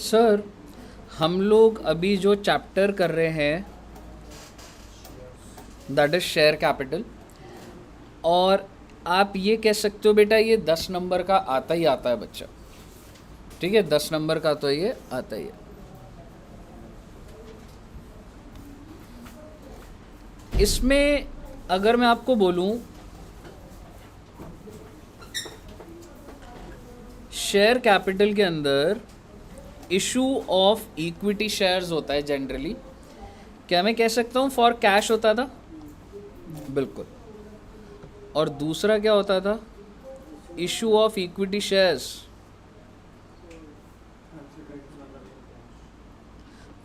Sir, हम लोग अभी जो चैप्टर कर रहे हैं दैट इज शेयर कैपिटल, और आप ये कह सकते हो बेटा ये 10 नंबर का आता ही आता है बच्चा। ठीक है, 10 नंबर का तो ये आता ही है। इसमें अगर मैं आपको बोलूं शेयर कैपिटल के अंदर इशू ऑफ इक्विटी शेयर्स होता है जनरली, क्या मैं कह सकता हूं फॉर कैश होता था? बिल्कुल। और दूसरा क्या होता था? Issue of equity shares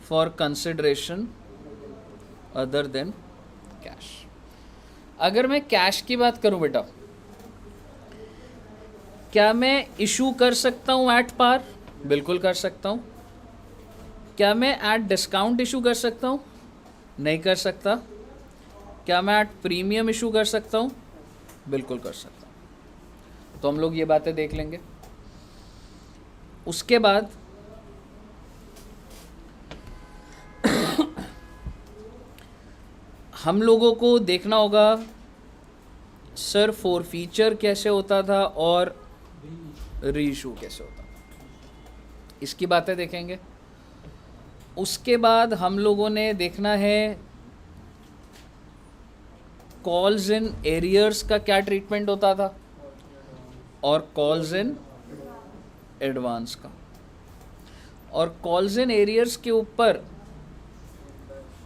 for consideration other than cash. अगर मैं कैश की बात करूं बेटा, क्या मैं इशू कर सकता हूं एट पार? बिल्कुल कर सकता हूं। क्या मैं एट डिस्काउंट इशू कर सकता हूं? नहीं कर सकता। क्या मैं एट प्रीमियम इशू कर सकता हूं? बिल्कुल कर सकता हूं। तो हम लोग ये बातें देख लेंगे। उसके बाद हम लोगों को देखना होगा सर फॉर फीचर कैसे होता था और री इशू कैसे होता था, इसकी बातें देखेंगे। उसके बाद हम लोगों ने देखना है कॉल्स इन एरियर्स का क्या ट्रीटमेंट होता था और कॉल्स इन एडवांस का। और कॉल्स इन एरियर्स के ऊपर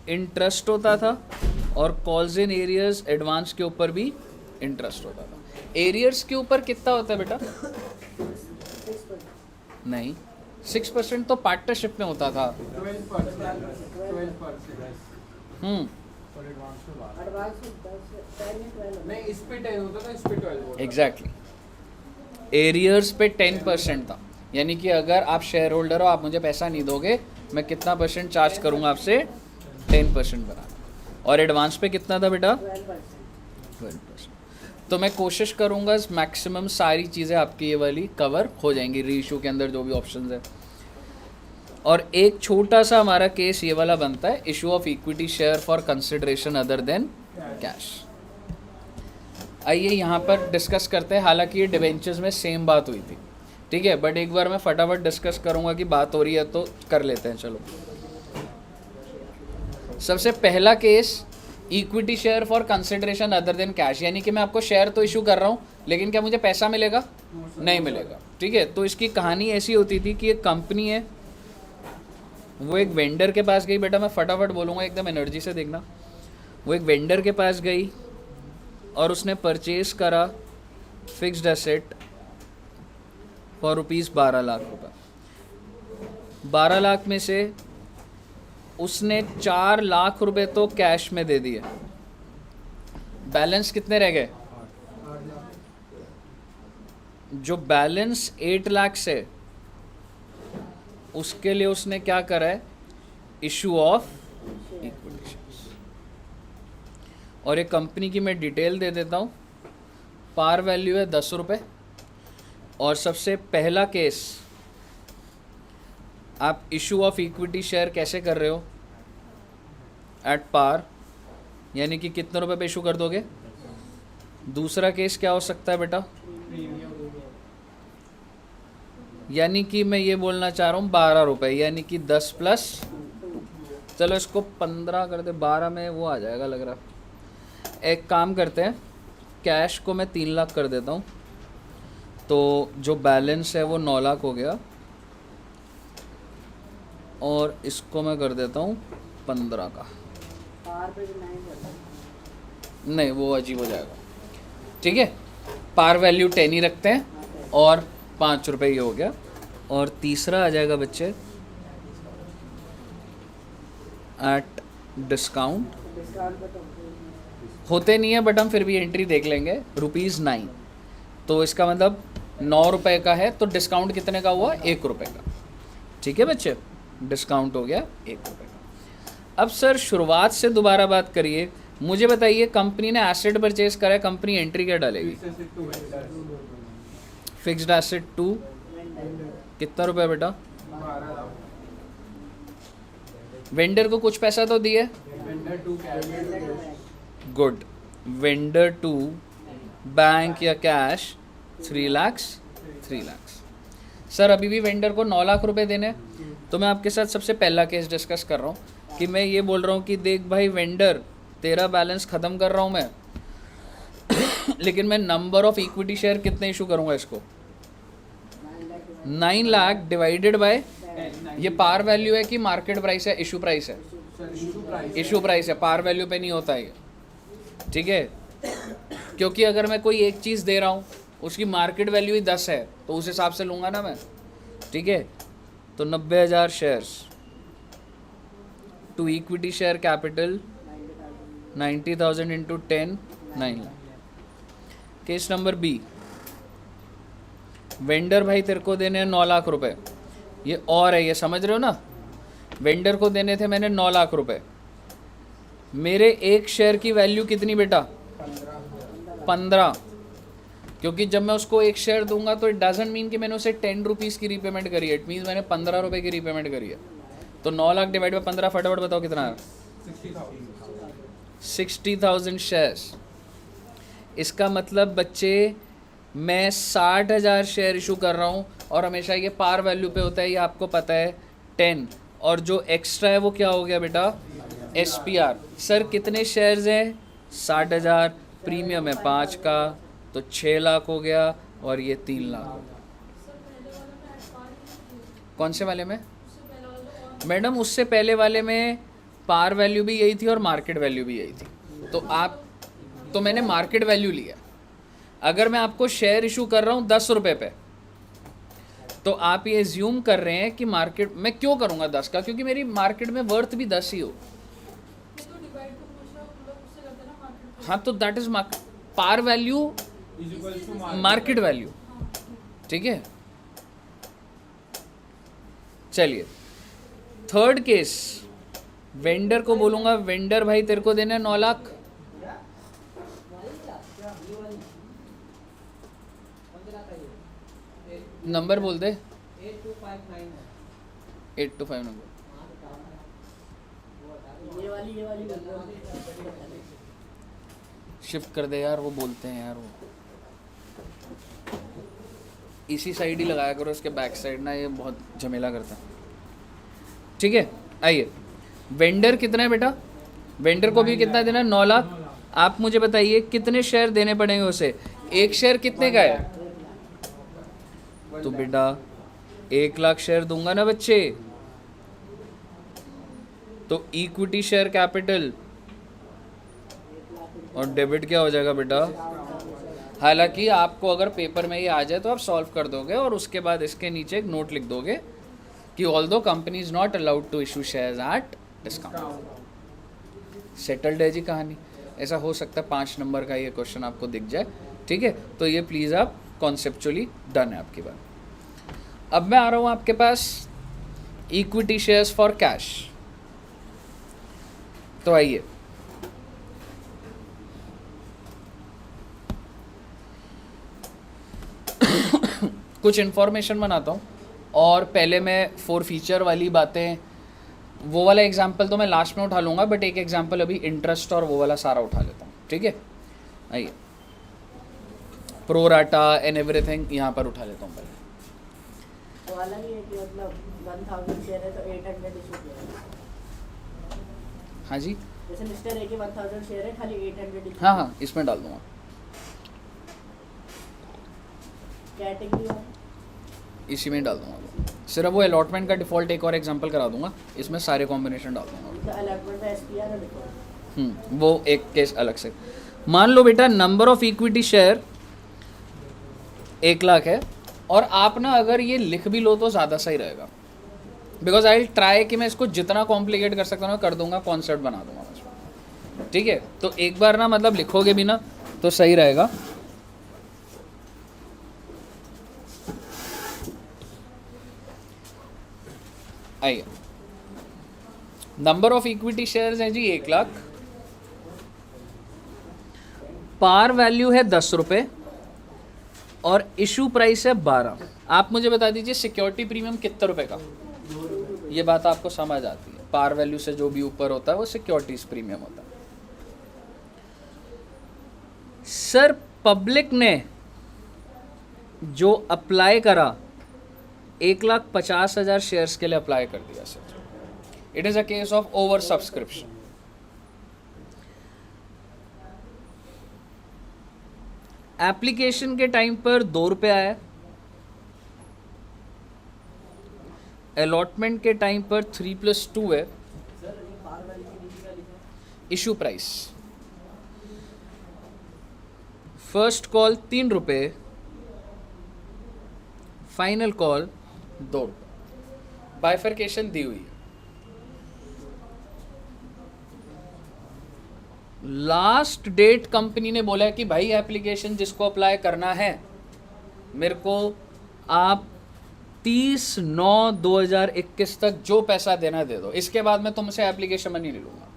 इंटरेस्ट होता था और कॉल्स इन एरियर्स एडवांस के ऊपर भी इंटरेस्ट होता था। एरियर्स के ऊपर कितना होता है बेटा? नहीं, 6% तो पार्टनरशिप में होता था। 12%। नहीं, इस पे 10 होता था, इस पे 12 होता था। एग्जैक्टली। एरियर्स पे 10% था, यानी कि अगर आप शेयर होल्डर हो, आप मुझे पैसा नहीं दोगे, मैं कितना परसेंट चार्ज करूंगा आपसे? 10% बना। और एडवांस पे कितना था बेटा? 12%। तो मैं कोशिश करूंगा मैक्सिमम सारी चीज़ें आपकी ये वाली कवर हो जाएंगी री इशू के अंदर जो भी ऑप्शंस है। और एक छोटा सा हमारा केस ये वाला बनता है, issue of equity share for consideration other than cash. आइए यहाँ पर डिस्कस करते हैं। हालांकि ये डिबेंचर्स में सेम बात हुई थी, ठीक है, बट एक बार मैं फटाफट डिस्कस करूँगा कि बात हो रही है तो कर लेते हैं। चलो, सबसे पहला case equity share for consideration other than cash, यानी कि मैं आपको शेयर तो इशू कर रहा हूँ, लेकिन क्या मुझे पैसा मिलेगा? नहीं मिलेगा। ठीक है, तो इसकी कहानी ऐसी होती थी कि एक कंपनी है, वो एक वेंडर के पास गई। बेटा मैं फटाफट बोलूँगा, एकदम एनर्जी से देखना। वो एक वेंडर के पास गई और उसने परचेज करा fixed asset for rupees 12 lakh रुपये। 12 लाख में से उसने 4 लाख रुपए तो कैश में दे दिए। बैलेंस कितने रह गए? जो बैलेंस 8 लाख से, उसके लिए उसने क्या करा है? Issue of equity shares. और ये कंपनी की मैं डिटेल दे देता हूँ। पार वैल्यू है 10 रुपये। और सबसे पहला केस, आप इशू ऑफ इक्विटी शेयर कैसे कर रहे हो? एट पार, यानी कि कितने रुपए पे इशू कर दोगे? दूसरा केस क्या हो सकता है बेटा? यानी कि मैं ये बोलना चाह रहा हूँ 12 रुपये, यानी कि 10 प्लस, चलो इसको 15 कर दे, 12 में वो आ जाएगा लग रहा। एक काम करते हैं, कैश को मैं 3 लाख कर देता हूँ, तो जो बैलेंस है वो 9 लाख हो गया। और इसको मैं कर देता हूँ 15 का। नहीं, वो अजीब हो जाएगा। ठीक है, पार वैल्यू 10 ही रखते हैं और 5 रुपये ये हो गया। और तीसरा आ जाएगा बच्चे एट डिस्काउंट। होते नहीं है बट हम फिर भी एंट्री देख लेंगे, ₹9। तो इसका मतलब 9 रुपये का है, तो डिस्काउंट कितने का हुआ? 1 रुपये का। ठीक है बच्चे, डिस्काउंट हो गया 1 रुपये का। अब सर शुरुआत से दोबारा बात करिए, मुझे बताइए कंपनी ने एसेट परचेज करा है, कंपनी एंट्री क्या डालेगी? फिक्स्ड एसेट 2, कितना रुपया बेटा? वेंडर को कुछ पैसा तो दिए, vendor to cash, good. Vendor to bank या कैश 3 लाख। सर अभी भी वेंडर को 9 लाख रुपए देने हैं। तो मैं आपके साथ सबसे पहला केस डिस्कस कर रहा हूँ कि मैं ये बोल रहा हूँ कि देख भाई वेंडर, तेरा बैलेंस ख़त्म कर रहा हूँ मैं लेकिन मैं नंबर ऑफ इक्विटी शेयर कितने इशू करूँगा इसको, 9 लाख डिवाइडेड बाय, ये पार वैल्यू है कि मार्केट प्राइस है, इशू प्राइस है, इशू प्राइस है, पार वैल्यू पे नहीं होता ये, ठीक है। क्योंकि अगर मैं कोई एक चीज़ दे रहा हूँ उसकी मार्केट वैल्यू ही 10 है तो उस हिसाब से लूँगा ना मैं, ठीक है। तो 90,000 shares to equity share capital 90,000 into 10, 9 lakh. Case number B, vendor भाई तेरे को देने हैं 9 लाख रुपए, ये और है, ये समझ रहे हो ना। वेंडर को देने थे मैंने 9 लाख रुपए, मेरे एक शेयर की वैल्यू कितनी बेटा, 15, क्योंकि जब मैं उसको एक शेयर दूंगा तो इट डजंट मीन कि मैंने उसे 10 रुपीज़ की रीपेमेंट करी है, इट मीन्स मैंने 15 रुपये की रीपेमेंट करी है। तो 9 लाख डिवाइड बाय 15, फटाफट बताओ कितना है, 60,000 शेयर्स। इसका मतलब बच्चे मैं 60,000 शेयर इशू कर रहा हूँ और हमेशा ये पार वैल्यू पे होता है, ये आपको पता है 10, और जो एक्स्ट्रा है वो क्या हो गया बेटा, SPR। सर कितने शेयर्स हैं, 60,000, प्रीमियम है 5 का, तो 6 लाख हो गया और ये 3 लाख हो गया। कौन से वाले में मैडम, उससे पहले वाले में पार वैल्यू भी यही थी और मार्केट वैल्यू भी यही थी। तो मैंने मार्केट वैल्यू लिया। अगर मैं आपको शेयर इशू कर रहा हूँ 10 रुपये पे, तो आप ये एज्यूम कर रहे हैं कि मार्केट में क्यों करूँगा 10 का, क्योंकि मेरी मार्केट में वर्थ भी 10 ही हो। हाँ, तो that is par value market value, ठीक है। चलिए थर्ड केस, वेंडर को बोलूंगा वेंडर भाई तेरे को देना 9 लाख, नंबर बोल दे, 8259 नंबर। शिफ्ट कर दे यार, वो बोलते हैं यार, वो इसी साइड ही लगाया करो, इसके बैक साइड ना, ये बहुत झमेला करता है, ठीक है। आइए, वेंडर कितना है बेटा, वेंडर को भी कितना देना है, 9 लाख। आप मुझे बताइए कितने शेयर देने पड़ेंगे उसे, एक शेयर कितने का है, तो बेटा 1 लाख शेयर दूंगा ना बच्चे, तो इक्विटी शेयर कैपिटल और डेबिट क्या हो जाएगा बेटा। हालांकि आपको अगर पेपर में ये आ जाए तो आप सॉल्व कर दोगे और उसके बाद इसके नीचे एक नोट लिख दोगे कि although company is not allowed to issue shares at discount. Settled है जी कहानी। ऐसा हो सकता है 5 नंबर का ये क्वेश्चन आपको दिख जाए, ठीक है। तो ये प्लीज़ आप कॉन्सेप्चुअली डन है आपकी बात। अब मैं आ रहा हूँ आपके पास इक्विटी शेयर्स फॉर कैश। तो आइए, कुछ इन्फॉर्मेशन बनाता हूँ और पहले मैं 4 फीचर वाली बातें, वो वाला एग्जाम्पल तो मैं लास्ट में उठा लूँगा, बट एक एग्जाम्पल अभी इंटरेस्ट और वो वाला सारा उठा लेता हूँ, ठीक है। आइए, प्रो राटा एंड एवरीथिंग यहाँ पर उठा लेता हूँ पहले। तो अलग ही है कि मतलब 1000 शेयर है तो 800 इशू किया है। हाँ जी, जैसे मिस्टर ए के 1000 शेयर है, खाली 800 इशू। हाँ हाँ, इसमें डाल दूँगा। कैटेगरी इसी में डाल दूँगा, सिर्फ वो अलॉटमेंट का डिफ़ॉल्ट एक और एग्जांपल करा दूँगा, इसमें सारे कॉम्बिनेशन डाल दूँगा। अलॉटमेंट में SPR है देखो। वो एक केस अलग से। मान लो बेटा number of equity share 1 lakh है, और आप ना अगर ये लिख भी लो तो ज़्यादा सही रहेगा, बिकॉज आई ट्राई कि मैं इसको जितना कॉम्प्लिकेट कर सकता हूँ कर दूंगा, कॉन्सेप्ट बना दूंगा उसमें, ठीक है। तो एक बार ना मतलब लिखोगे भी ना तो सही रहेगा। आइए, नंबर ऑफ इक्विटी शेयर्स है जी 1 लाख, पार वैल्यू है 10 रुपये और इशू प्राइस है 12। आप मुझे बता दीजिए सिक्योरिटी प्रीमियम कितने रुपए का, ये बात आपको समझ आती है। पार वैल्यू से जो भी ऊपर होता है वो सिक्योरिटीज प्रीमियम होता है। सर पब्लिक ने जो अप्लाई करा 1,50,000 शेयर्स के लिए अप्लाई कर दिया sir, it is a case of over subscription. Application के टाइम पर 2 रुपये आया, अलॉटमेंट के टाइम पर 3+2 है, इशू प्राइस फर्स्ट कॉल 3 रुपये, फाइनल कॉल 2 रुपये, बाइफर्केशन दी हुई है। लास्ट डेट कंपनी ने बोला है कि भाई एप्लीकेशन जिसको अप्लाई करना है मेरे को आप 30/9/2021 तक जो पैसा देना दे दो, इसके बाद मैं तुमसे एप्लीकेशन मनी नहीं लूँगा।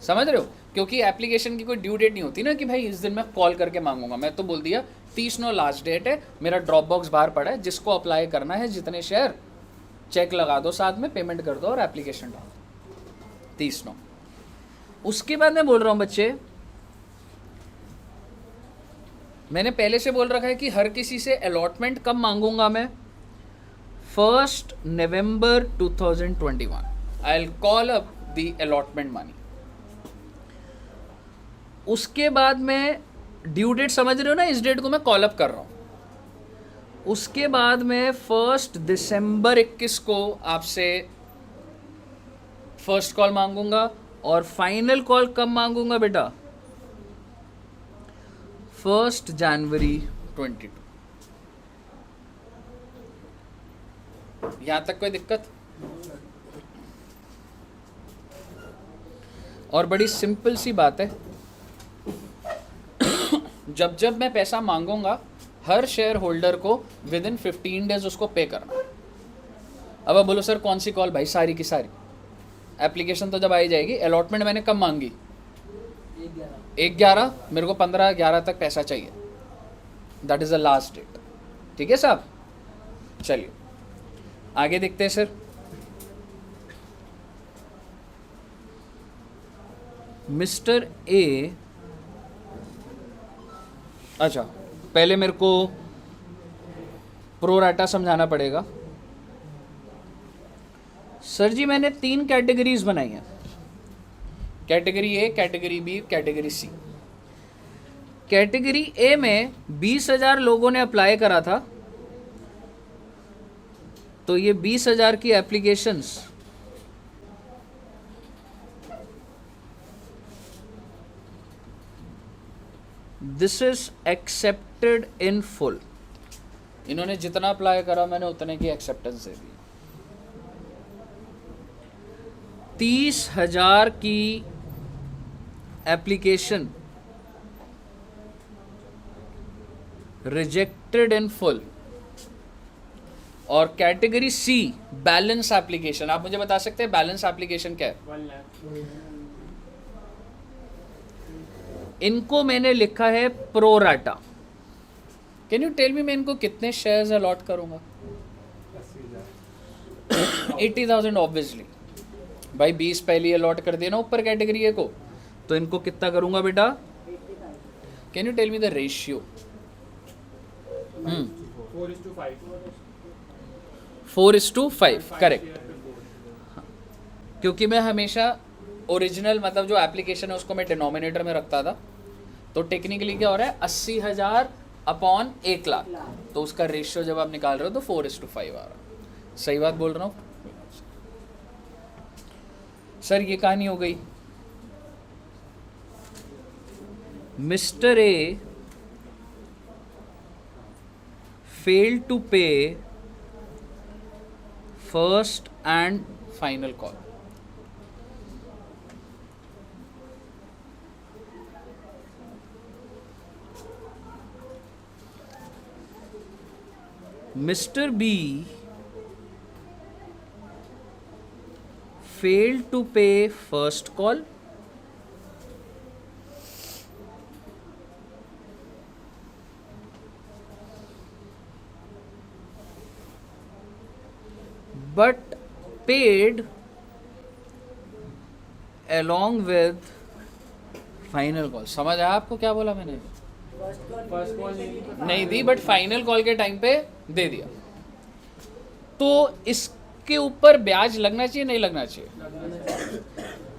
समझ रहे हो? क्योंकि एप्लीकेशन की कोई ड्यू डेट नहीं होती ना कि भाई इस दिन मैं कॉल करके मांगूंगा। मैं तो बोल दिया 30/9 लास्ट डेट है, मेरा ड्रॉप बॉक्स बाहर पड़ा है, जिसको अप्लाई करना है जितने शेयर चेक लगा दो, साथ में पेमेंट कर दो और एप्लीकेशन डाल दो 30/9। उसके बाद मैं बोल रहा हूँ बच्चे, मैंने पहले से बोल रखा है कि हर किसी से अलॉटमेंट कब मांगूंगा मैं, 1 नवंबर 2021 I will call up the allotment money. उसके बाद मैं ड्यू डेट समझ रहे हो ना, इस डेट को मैं कॉल अप कर रहा हूँ। उसके बाद मैं 1 दिसंबर 21 को आपसे फर्स्ट कॉल मांगूंगा और फाइनल कॉल कब मांगूंगा बेटा, 1 जनवरी 22। यहां तक कोई दिक्कत? और बड़ी सिंपल सी बात है, जब जब मैं पैसा मांगूंगा हर शेयर होल्डर को विद इन 15 डेज उसको पे करना। अब आप बोलो सर कौन सी कॉल भाई, सारी की सारी एप्लीकेशन तो जब आई जाएगी। अलॉटमेंट मैंने कब मांगी, 1/11, मेरे को 15/11 तक पैसा चाहिए, that is the last date. ठीक है साहब, चलिए आगे देखते हैं सर। मिस्टर ए, अच्छा पहले मेरे को प्रो राटा समझाना पड़ेगा। सर जी मैंने 3 कैटेगरीज बनाई हैं, category A, category B, category C. Category A में 20,000 लोगों ने अप्लाई करा था, तो ये 20,000 की applications this is accepted in full. इन्होंने जितना अप्लाई करा मैंने उतने की एक्सेप्टेंस दे दी। 30,000 की एप्लीकेशन रिजेक्टेड इन फुल। और कैटेगरी सी बैलेंस एप्लीकेशन, आप मुझे बता सकते हैं बैलेंस एप्लीकेशन क्या है? 1 लाख। इनको मैंने लिखा है pro rata. Can you tell me मैं इनको कितने शेयर्स अलॉट करूंगा? 80,000 ऑब्वियसली भाई, 20 पहले अलॉट कर देना ऊपर कैटेगरी ए को, तो इनको कितना करूंगा बेटा? Can you tell me the ratio? 4:5 correct. क्योंकि मैं हमेशा ओरिजिनल मतलब जो एप्लीकेशन है उसको मैं डिनोमिनेटर में रखता था, तो टेक्निकली क्या हो रहा है 80,000 अपॉन 1 लाख, तो उसका रेशियो जब आप निकाल रहे हो तो 4:5 आ रहा है। सही बात बोल रहा हूँ सर? ये कहानी हो गई। Mister A failed to pay first and final call. Mr. B failed to pay first call, but paid along with final call. समझ आया आपको क्या बोला मैंने? फर्स्ट कॉल नहीं दी, बट फाइनल कॉल के टाइम पे दे दिया। तो इसके ऊपर ब्याज लगना चाहिए नहीं लगना चाहिए?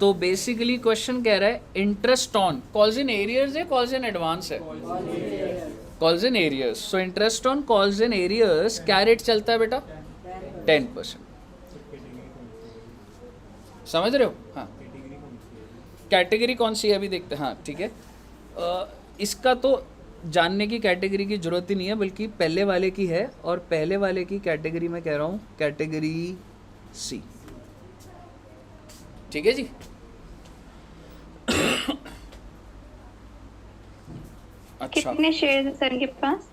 तो बेसिकली क्वेश्चन कह रहा है interest on calls in arrears है, कॉल्स इन एडवांस है? Calls in arrears. So interest on calls in arrears क्या रेट चलता है बेटा? 10%। समझ रहे हो? हाँ, कैटेगरी कौन सी है अभी देखते हैं। हाँ ठीक है, इसका तो जानने की कैटेगरी की जरूरत ही नहीं है, बल्कि पहले वाले की है, और पहले वाले की कैटेगरी मैं कह रहा हूँ कैटेगरी सी। ठीक है जी। अच्छा कितने शेयर है सर के पास?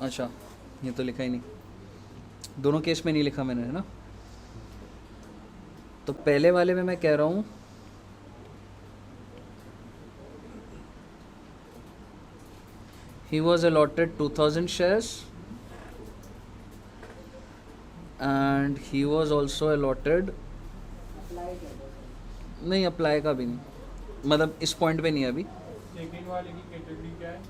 अच्छा, ये तो लिखा ही नहीं, दोनों केस में नहीं लिखा मैंने, है ना? तो पहले वाले में मैं कह रहा हूँ he was allotted 2000 shares and he was also allotted, नहीं अप्लाई का भी नहीं, मतलब इस पॉइंट पे नहीं है अभी। सेकंड वाले की कैटेगरी क्या है?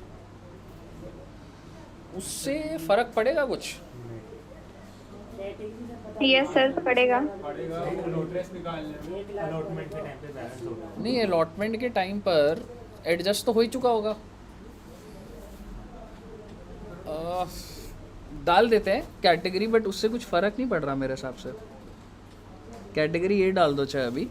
उससे फर्क पड़ेगा कुछ? यस सर पड़ेगा। पड़ेगा नोटिस निकालने में। अलॉटमेंट के टाइम पे बैलेंस होगा। नहीं, अलॉटमेंट के टाइम पर एडजस्ट तो हो ही चुका होगा। डाल देते हैं कैटेगरी, बट उससे कुछ फ़र्क नहीं पड़ रहा मेरे हिसाब से। कैटेगरी ये डाल दो चाहे अभी,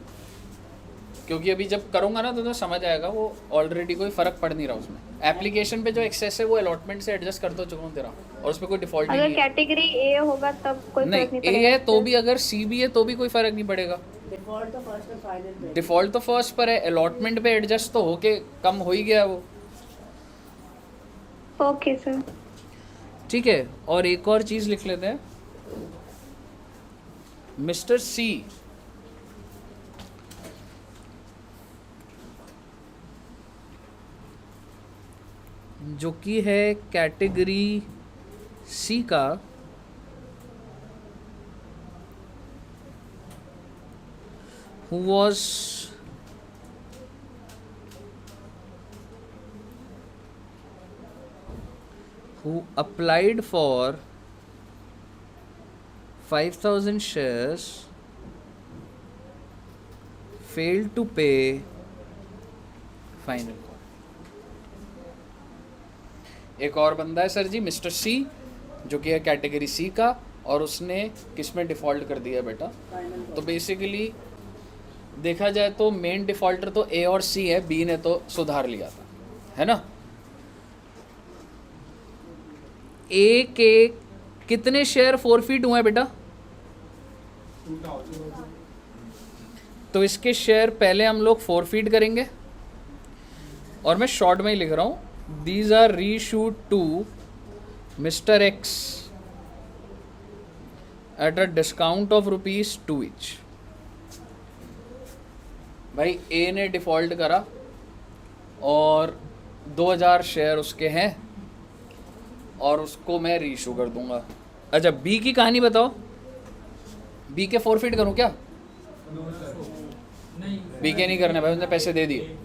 क्योंकि अभी जब करूँगा ना तो समझ आएगा, वो ऑलरेडी कोई फ़र्क पड़ नहीं रहा उसमें। एप्लीकेशन पे जो एक्सेस है वो अलॉटमेंट से एडजस्ट कर दो चुका हूँ तेरा, और उसमें कोई डिफ़ॉल्ट अगर नहीं है। कैटेगरी ए होगा तब कोई फर्क नहीं नहीं, पड़ेगा? ए है तो भी, अगर सी भी है तो भी कोई फ़र्क नहीं पड़ेगा। डिफॉल्ट तो फर्स्ट और फाइनल पे। डिफ़ॉल्ट तो फर्स्ट पर है, अलॉटमेंट पे एडजस्ट तो होके कम हो ही गया वो। Okay sir. ठीक है, और एक और चीज़ लिख लेते हैं। मिस्टर सी जो कि है कैटेगरी सी का, who was who applied for 5000 shares, failed to pay final call। एक और बंदा है सर जी, मिस्टर सी, जो कि है कैटेगरी सी का, और उसने किस में डिफ़ॉल्ट कर दिया बेटा? तो बेसिकली देखा जाए तो मेन डिफ़ॉल्टर तो ए और सी है, बी ने तो सुधार लिया था, है ना? ए के कितने शेयर फोरफीट हुए हैं बेटा? 2000। तो इसके शेयर पहले हम लोग फोरफीट करेंगे, और मैं शॉर्ट में ही लिख रहा हूँ, these are reissued to mister X at a discount of ₹2 each. भाई ए ने डिफ़ॉल्ट करा और 2000 शेयर उसके हैं, और उसको मैं रीशू कर दूंगा। अच्छा, बी की कहानी बताओ। बी के फोरफिट करूं क्या? बी के नहीं करने भाई, उन्होंने पैसे दे दिए।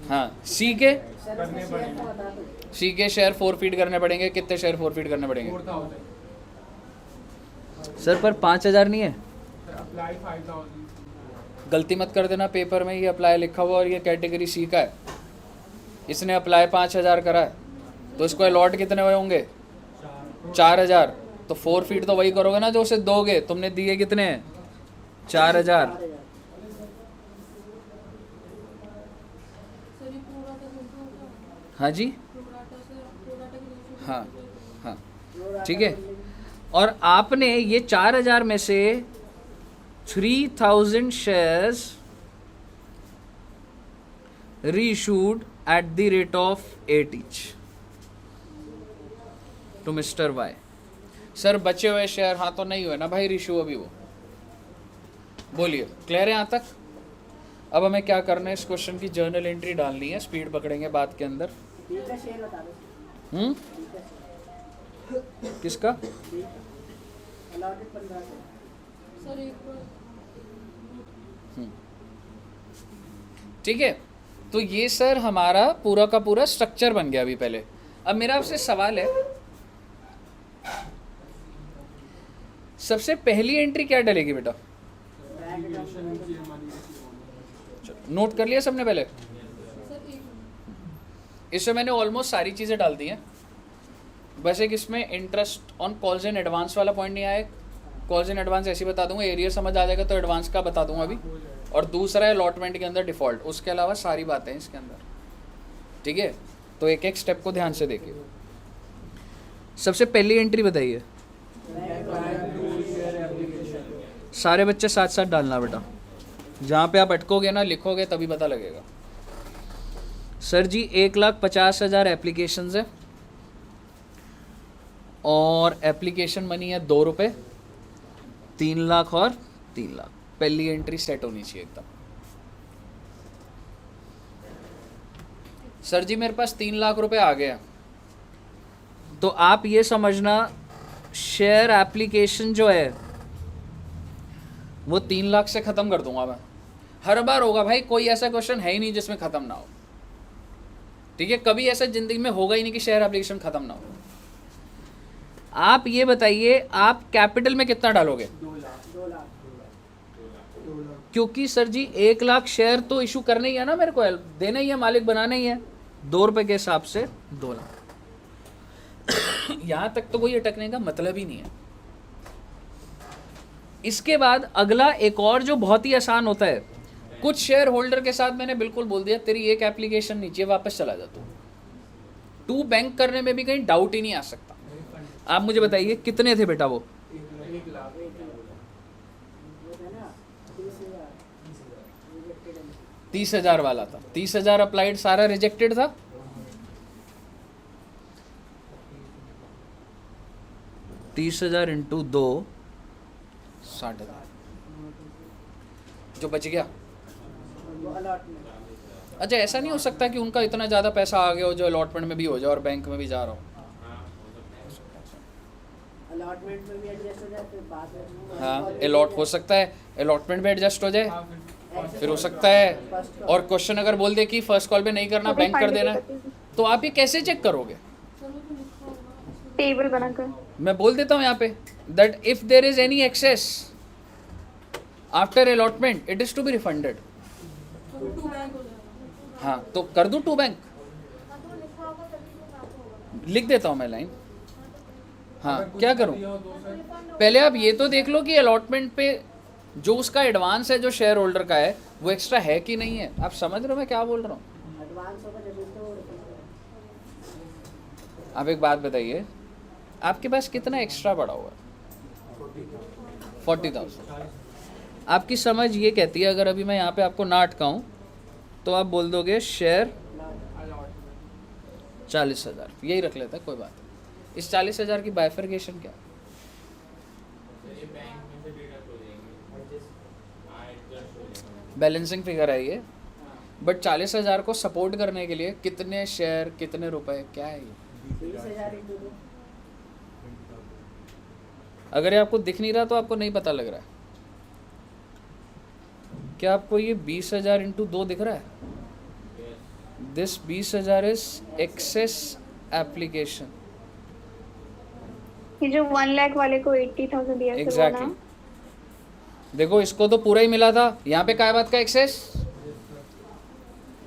हाँ, सी के करने पड़ेंगे। सी के शेयर फोरफिट करने पड़ेंगे। कितने शेयर फोरफिट करने पड़ेंगे 4000। सर? पर 5000 नहीं है। अप्लाई 5000। गलती मत कर देना, पेपर में ये अप्लाई लिखा हुआ और ये कैटेगरी सी का है। इसने अप्लाई 5000 करा है, तो इसको अलॉट कितने हुए होंगे? 4000। तो फोरफिट तो वही करोगे ना जो उसे दोगे। तुमने दिए कितने हैं? 4000। हाँ जी, हाँ हाँ, ठीक है। और आपने ये 4000 में से 3000 shares reissued at the rate of 8 each to mister Y. Sir बचे हुए शेयर हाँ तो नहीं हुए ना भाई रीशू अभी? वो बोलिए, क्लियर है यहाँ तक? अब हमें क्या करना है, इस क्वेश्चन की जर्नल एंट्री डालनी है, स्पीड पकड़ेंगे बात के अंदर। बी का शेयर बता दो। किसका? अलॉटेड 15 सर एक ठीक है, तो ये सर हमारा पूरा का पूरा स्ट्रक्चर बन गया अभी पहले। अब मेरा आपसे सवाल है, सबसे पहली एंट्री क्या डलेगी बेटा? नोट कर लिया सबने पहले? इसमें मैंने ऑलमोस्ट सारी चीज़ें डाल दी हैं, बस एक इसमें interest on calls in advance वाला पॉइंट नहीं आया। कॉल्स इन एडवांस ऐसे ही बता दूंगा, एरियर समझ आ जाएगा तो एडवांस का बता दूंगा अभी। और दूसरा है अलॉटमेंट के अंदर डिफ़ॉल्ट, उसके अलावा सारी बातें हैं इसके अंदर, ठीक है। तो एक एक स्टेप को ध्यान से देखिए। सबसे पहली एंट्री बताइए, सारे बच्चे साथ साथ डालना बेटा, जहाँ पे आप अटकोगे ना लिखोगे तभी पता लगेगा। सर जी 1,50,000 एप्लीकेशंस है और एप्लीकेशन मनी है 2 रुपये, 3 लाख और 3 लाख। पहली एंट्री सेट होनी चाहिए एकदम। सर जी मेरे पास 3 लाख रुपए आ गया, तो आप ये समझना शेयर एप्लीकेशन जो है वो 3 लाख से ख़त्म कर दूंगा मैं। हर बार होगा भाई, कोई ऐसा क्वेश्चन है ही नहीं जिसमें ख़त्म ना हो, ठीक है। कभी ऐसा ज़िंदगी में होगा ही नहीं कि शेयर एप्लीकेशन ख़त्म ना हो। आप ये बताइए आप कैपिटल में कितना डालोगे? 2 लाख। क्योंकि सर जी 1 लाख शेयर तो इशू करने ही है ना, मेरे को देना ही है, मालिक बनाना ही है। 2 रुपये के हिसाब से 2 लाख। यहाँ तक तो कोई अटकने का मतलब ही नहीं है। इसके बाद अगला एक और जो बहुत ही आसान होता है, कुछ शेयर होल्डर के साथ मैंने बिल्कुल बोल दिया तेरी एक एप्लीकेशन नीचे वापस चला जा, तू बैंक करने में भी कहीं डाउट ही नहीं आ सकता। आप मुझे बताइए कितने थे बेटा वो? 30,000 वाला था। 30,000 अप्लाइड, सारा रिजेक्टेड था। 30,000 इंटू 2 60,000 जो बच गया। अच्छा ऐसा नहीं हो सकता कि उनका इतना ज़्यादा पैसा आ गया हो जो अलॉटमेंट में भी हो जाए और बैंक में भी जा रहा हो? अलॉटमेंट में भी एडजस्ट हो जाए फिर बाद में। हाँ अलॉट हो सकता है, अलॉटमेंट में एडजस्ट हो जाए, फिर हो सकता है। और क्वेश्चन अगर बोल दे कि फर्स्ट कॉल पे नहीं करना, बैंक कर देना, तो आप ये कैसे चेक करोगे? टेबल बनाकर मैं बोल देता हूँ यहाँ पे that if there is any excess after allotment it is to be refunded. हाँ तो कर दूँ 2 बैंक, लिख देता हूँ मैं लाइन। हाँ क्या करूँ? पहले आप ये तो देख लो कि अलॉटमेंट पे जो उसका एडवांस है जो शेयर होल्डर का है वो एक्स्ट्रा है कि नहीं है। आप समझ रहे हो मैं क्या बोल रहा हूँ? एडवांस होगा जब तो। आप एक बात बताइए, आपके पास कितना एक्स्ट्रा पड़ा हुआ है? 40,000। आपकी समझ ये कहती है, अगर अभी मैं यहाँ पे आपको ना अटकाऊँ तो आप बोल दोगे शेयर 40,000, यही रख लेता है, कोई बात नहीं। इस 40,000 की बाइफर्केशन क्या? बैलेंसिंग फिगर है ये, बट 40,000 को सपोर्ट करने के लिए कितने शेयर, कितने रुपए, क्या है ये? 20,000 इंटू 2। अगर ये आपको दिख नहीं रहा तो आपको नहीं पता लग रहा है। क्या आपको ये 20,000 इंटू 2 दिख रहा है? This 20,000 is excess application. ये जो 1 लाख वाले को 80,000 दिया सर, वो एग्जैक्टली। ना? देखो इसको तो पूरा ही मिला था, यहाँ पे क्या बात का एक्सेस,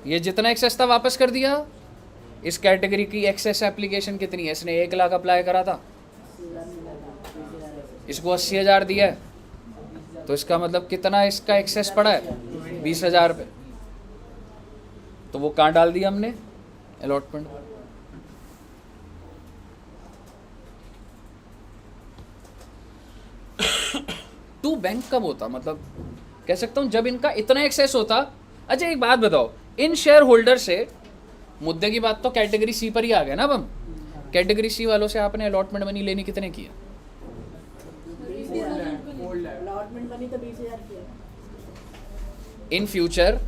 ये जितना एक्सेस था वापस कर दिया। इस कैटेगरी की एक्सेस एप्लीकेशन कितनी है? इसने 1 लाख अप्लाई करा था, इसको 80,000 दिया है, तो इसका मतलब कितना इसका एक्सेस पड़ा है? 20,000 पे। तो वो कहाँ डाल दिया हमने? अलॉटमेंट। टू बैंक कब होता? मतलब कह सकता हूँ जब इनका इतना एक्सेस होता। अच्छा एक बात बताओ, इन शेयर होल्डर से, मुद्दे की बात तो कैटेगरी सी पर ही आ गया ना। अब हम कैटेगरी सी वालों से आपने अलॉटमेंट मनी लेनी कितने की है? अलॉटमेंट मनी तो 20,000 की है। इन फ्यूचर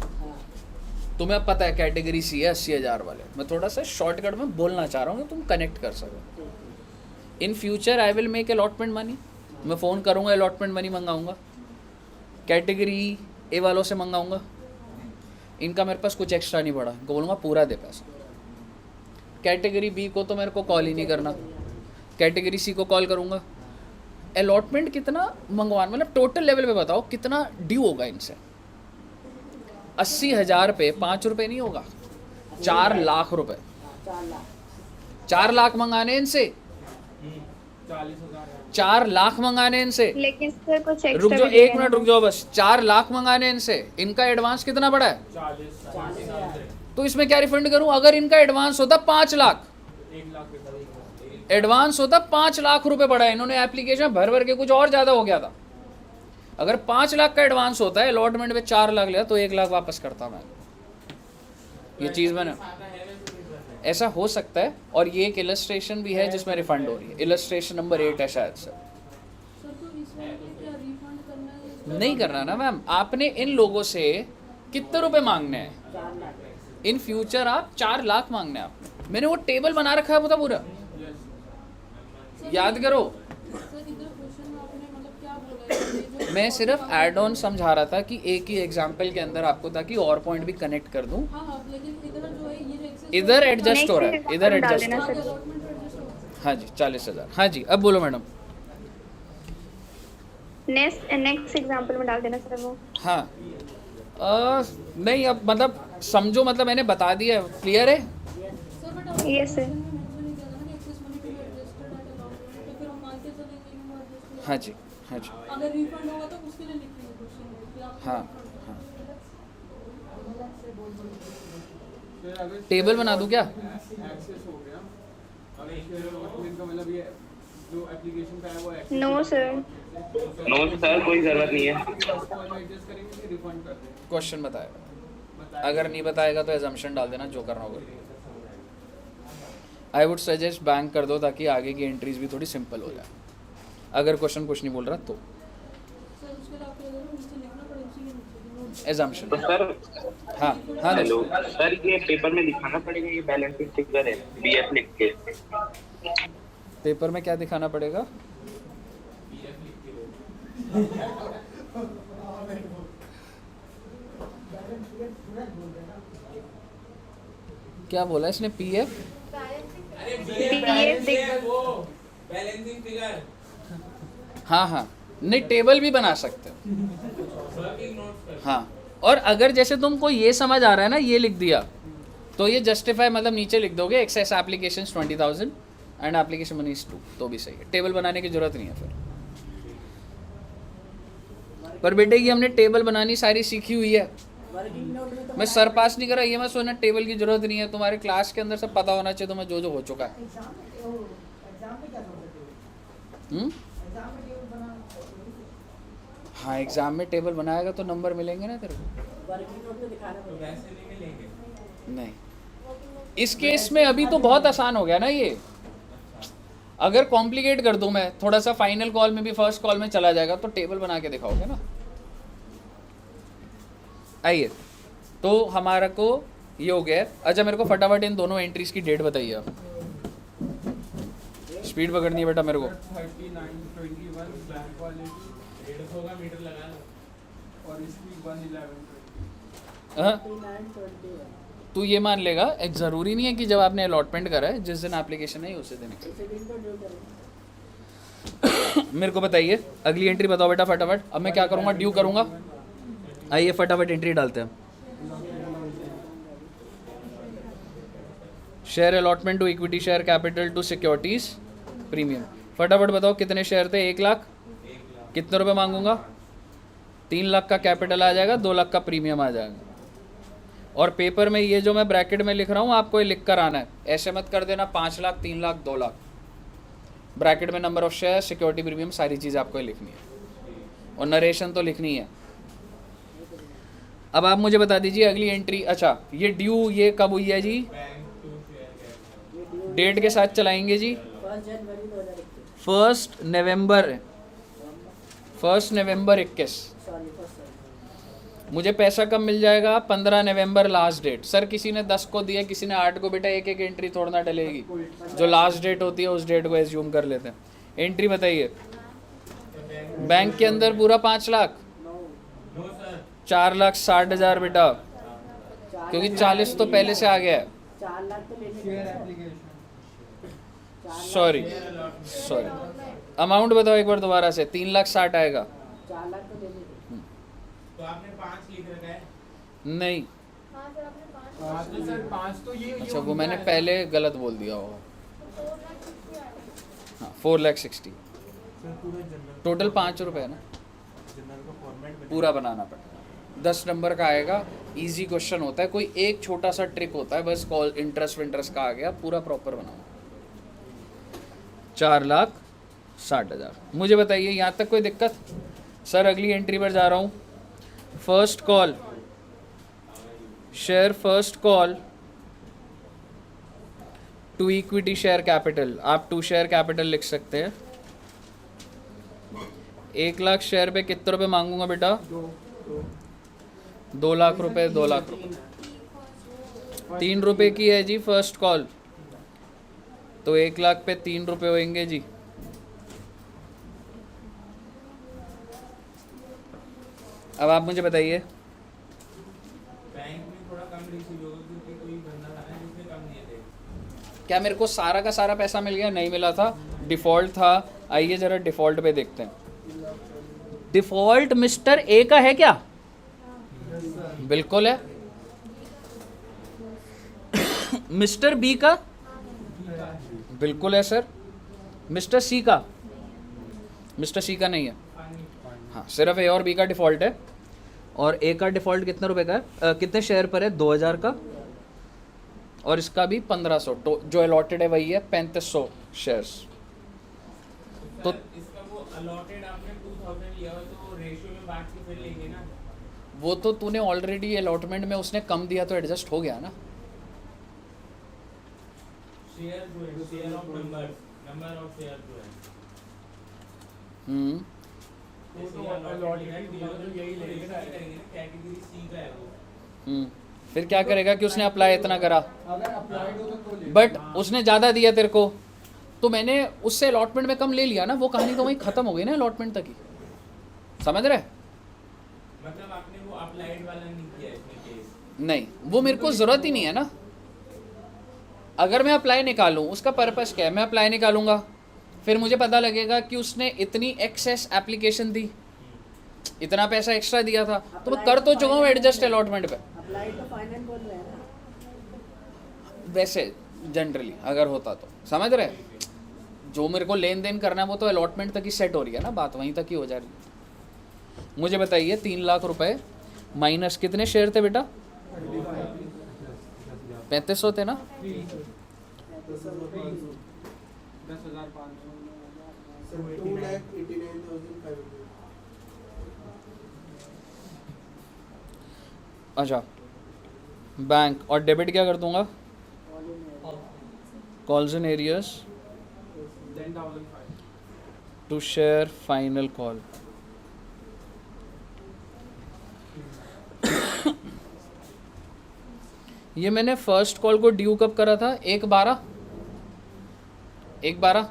तुम्हें अब पता है कैटेगरी सी है 80,000 वाले। मैं थोड़ा सा शॉर्टकट में बोलना चाह रहा हूँ तुम कनेक्ट कर सको। In future I will make allotment money. मैं फ़ोन करूँगा, अलॉटमेंट मनी मंगाऊंगा, कैटेगरी ए वालों से मंगाऊंगा, इनका मेरे पास कुछ एक्स्ट्रा नहीं पड़ा, इनको बोलूँगा पूरा दे पैसा। कैटेगरी बी को तो मेरे को कॉल ही नहीं करना, कैटेगरी सी को कॉल करूँगा। अलॉटमेंट कितना मंगवाना, मतलब टोटल लेवल पे बताओ कितना ड्यू होगा इनसे। 80,000 पे 5 रुपये नहीं होगा, 4 लाख रुपए, 4 लाख 4 लाख मंगाने इनसे, 4 लाख मंगाने इनसे। लेकिन सर कुछ रुक एक्स्ट्रा जाओ 1 मिनट रुक जाओ बस, 4 लाख मंगाने इनसे। इनका एडवांस कितना पड़ा है? 40,000 तो इसमें क्या रिफंड करूं? अगर इनका एडवांस होता 5 लाख, एडवांस होता 5 लाख रुपए पड़ा है, इन्होंने एप्लीकेशन भर भर के कुछ और ज्यादा हो गया था। अगर 5 लाख का एडवांस होता है, अलॉटमेंट में 4 लाख लिया तो 1 लाख वापस करता मैं। ये चीज़ मैंने, ऐसा हो सकता है। और ये एक इलस्ट्रेशन भी है जिसमें रिफंड हो रही है, इलस्ट्रेशन नंबर 8 है शायद से। नहीं करना ना मैम, आपने इन लोगों से कितने रुपए मांगने हैं? 4 लाख इन फ्यूचर आप 4 लाख मांगने हैं आपने। मैंने वो टेबल बना रखा है वो पूरा, याद करो। मैं सिर्फ एड ऑन समझा रहा था कि एक ही एग्जाम्पल के अंदर आपको, ताकि और पॉइंट भी कनेक्ट कर दूं। इधर एडजस्ट हो रहा है, इधर एडजस्ट हो रहा है। हाँ जी 40,000। हाँ जी अब बोलो मैडम। नेक्स्ट एग्जांपल में डाल देना सर वो। हाँ नहीं अब मतलब समझो, मतलब मैंने बता दिया, क्लियर है? Yes sir. हाँ जी हाँ जी अगर रिफंड होगा तो उसके लिए लिखेंगे क्वेश्चन। हाँ हाँ। फिर अगर टेबल बना दूं क्या? एक्सेस हो गया, अगर शेयर अलॉटमेंट का मतलब ये जो एप्लीकेशन का है वो excess no sir. No sir कोई जरूरत नहीं है। उसको हम एडजस्ट करेंगे कि रिफंड कर देंगे। क्वेश्चन बताएगा, अगर नहीं बताएगा तो एजम्पशन डाल देना, जो करना होगा। आई वुड सजेस्ट बैंक कर दो ताकि आगे की एंट्रीज भी थोड़ी सिंपल हो जाए, अगर क्वेश्चन कुछ नहीं बोल रहा तो। सर उसके लिए आपको नीचे लिखना पड़ेगा, उसी के नीचे एजम्पशन। तो सर हाँ हाँ हेलो दोस्तों। सर, ये पेपर में दिखाना पड़ेगा, ये बैलेंस शीट फिगर है बीएफ लिख के। पेपर में क्या दिखाना पड़ेगा? क्या बोला इसने? पीएफ हाँ हाँ, नहीं टेबल भी बना सकते हो। हाँ, और अगर जैसे तुमको ये समझ आ रहा है ना, ये लिख दिया तो ये जस्टिफाई, मतलब नीचे लिख दोगे excess application 20,000 and application money is 2, तो भी सही है। टेबल बनाने की जरूरत नहीं है फिर। पर बेटे ये हमने टेबल बनानी सारी सीखी हुई है, वर्किंग नोट में तो मैं सर पास नहीं कर रहा, ये मैं सोचना टेबल की जरूरत नहीं है। तुम्हारे क्लास के अंदर सब पता होना चाहिए तुम्हें, जो हो चुका है। हाँ एग्जाम में टेबल बनाएगा तो नंबर मिलेंगे ना तेरे को। वर्किंग नोट में दिखाना पड़ेगा। नहीं, इस केस में अभी तो बहुत आसान हो गया ना ये। अगर कॉम्प्लिकेट कर दूं मैं थोड़ा सा, फाइनल कॉल में भी फर्स्ट कॉल में चला जाएगा, तो टेबल बना के दिखाओगे ना। आइए, तो हमारा को ये हो गया। अच्छा मेरे को फटाफट इन दोनों एंट्रीज की डेट बताइए आप। स्पीड पकड़नी है बेटा मेरे को। 3921 बैंक वाले की 150 मीटर लगा लो। और इसकी 11120। हाँ 3921 तू ये मान लेगा, एक ज़रूरी नहीं है कि जब आपने अलॉटमेंट करा है, जिस दिन एप्लीकेशन है उसी दिन निकल। सेकंड को ड्यू करेंगे। मेरे को बताइए अगली एंट्री बताओ बेटा फटाफट। अब मैं क्या करूँगा? ड्यू करूँगा। आइए फटाफट एंट्री डालते हैं। Share allotment to equity share capital to securities premium. फटाफट बताओ कितने शेयर थे? 1 लाख। कितने रुपए मांगूंगा? 3 लाख का कैपिटल आ जाएगा, 2 लाख का प्रीमियम आ जाएगा। और पेपर में ये जो मैं ब्रैकेट में लिख रहा हूँ आपको ये लिख कर आना है, ऐसे मत कर देना 5 लाख, 3 लाख, 2 लाख। ब्रैकेट में number of share, security premium, सारी चीज़ आपको लिखनी है और नरेशन तो लिखनी है। अब आप मुझे बता दीजिए अगली एंट्री। अच्छा ये ड्यू ये कब हुई है जी? डेट के साथ चलाएंगे जी। 1 जनवरी 2021। 1 नवंबर 21। Sorry first. मुझे पैसा कब मिल जाएगा? 15 नवंबर लास्ट डेट। सर किसी ने 10 को दिया, किसी ने 8 को। बेटा एक एक एंट्री थोड़ा डलेगी, जो लास्ट डेट होती है उस डेट को एज्यूम कर लेते हैं। एंट्री बताइए। बैंक के अंदर पूरा 5 लाख, 4,60,000 बेटा। क्योंकि 40 तो पहले से आ गया है। 4 लाख तो लेने शेयर के एप्लीकेशन सॉरी अमाउंट बताओ एक बार दोबारा से। 3,60,000 आएगा। 4 लाख तो लेने के। तो आपने 5 लिख रखा है। नहीं, हाँ सर आपने 5 5 तो सर 5 तो ये अच्छा वो मैंने पहले गलत बोल दिया होगा। 4,60,000 आएगा। हाँ 4,60,000 सर पूरा जनरल टोटल 5 रुपये है ना, जनरल का फॉर्मेट पूरा बनाना पड़ेगा। 10 नंबर का आएगा, इजी क्वेश्चन होता है, कोई एक छोटा सा ट्रिक होता है बस, कॉल इंटरेस्ट विंटरेस्ट का आ गया, पूरा प्रॉपर बनाओ। 4,60,000। मुझे बताइए यहाँ तक कोई दिक्कत? सर अगली एंट्री पर जा रहा हूँ। First call share, first call to equity share capital. आप 2 शेयर कैपिटल लिख सकते हैं। 1 लाख शेयर पे कितने रुपए मांगूंगा बेटा? 2 लाख रुपए। 2 लाख रुपए 3 रुपए की है जी फर्स्ट कॉल, तो 1 लाख पे 3 रुपए होंगे जी। अब आप मुझे बताइए बैंक में थोड़ा कम रिसीव होगा क्योंकि कोई बंदा था ना जिसने कम दिए थे। क्या मेरे को सारा का सारा पैसा मिल गया? नहीं मिला था, डिफॉल्ट था। आइए जरा डिफॉल्ट पे देखते हैं। डिफॉल्ट मिस्टर ए का है क्या? बिल्कुल है। मिस्टर बी का? बिल्कुल है सर। मिस्टर सी का? मिस्टर सी का नहीं है। हाँ सिर्फ ए और बी का डिफॉल्ट है। और ए का डिफॉल्ट कितने रुपए का है? कितने शेयर पर है? 2,000 का। और इसका भी 1,500, तो जो अलॉटेड है वही है 3,500 शेयर्स। तो इसका वो अलॉटेड आपने 2,000 लिया हो तो रेशियो में बांट के फिर लेंगे ना। वो तो तूने ऑलरेडी अलॉटमेंट में उसने कम दिया तो एडजस्ट हो गया ना। शेयर जो है, share of number of share जो है, वो तो अलॉटेड 2,000 यही लेंगे ना। कैटेगरी सी का है वो। फिर क्या करेगा कि उसने अप्लाई इतना करा, अगर अप्लाइड हो तो ले। बट उसने ज़्यादा दिया तेरे को, तो मैंने उससे अलॉटमेंट में कम ले लिया ना। वो कहानी तो वहीं ख़त्म हो गई ना अलॉटमेंट तक ही। समझ रहे? मतलब आपने वो अप्लाइड वाला नहीं किया इसमें केस। नहीं, वो मेरे को ज़रूरत ही नहीं है ना। अगर मैं अप्लाई निकालूं, उसका पर्पस क्या है? मैं अप्लाई निकालूंगा, फिर मुझे पता लगेगा कि उसने इतनी एक्सेस एप्लीकेशन दी, इतना पैसा एक्स्ट्रा दिया था, तो मैं कर तो चुका हूँ एडजस्ट अलॉटमेंट पे। अप्लाई तो फाइनेंस बोल रहे हैं ना। वैसे जनरली अगर होता तो, समझ रहे? जो मेरे को लेन देन करना है वो तो अलॉटमेंट तक ही सेट हो रही है ना, बात वहीं तक ही हो जा रही है। मुझे बताइए 3 लाख रुपए माइनस कितने शेयर थे बेटा? 3,500 थे ना। 2,89,500। अच्छा, बैंक और डेबिट क्या कर दूंगा? Calls in arrears Then 1,500. To share final call. ये मैंने फर्स्ट कॉल को ड्यू कब करा था? 1/12 1/12।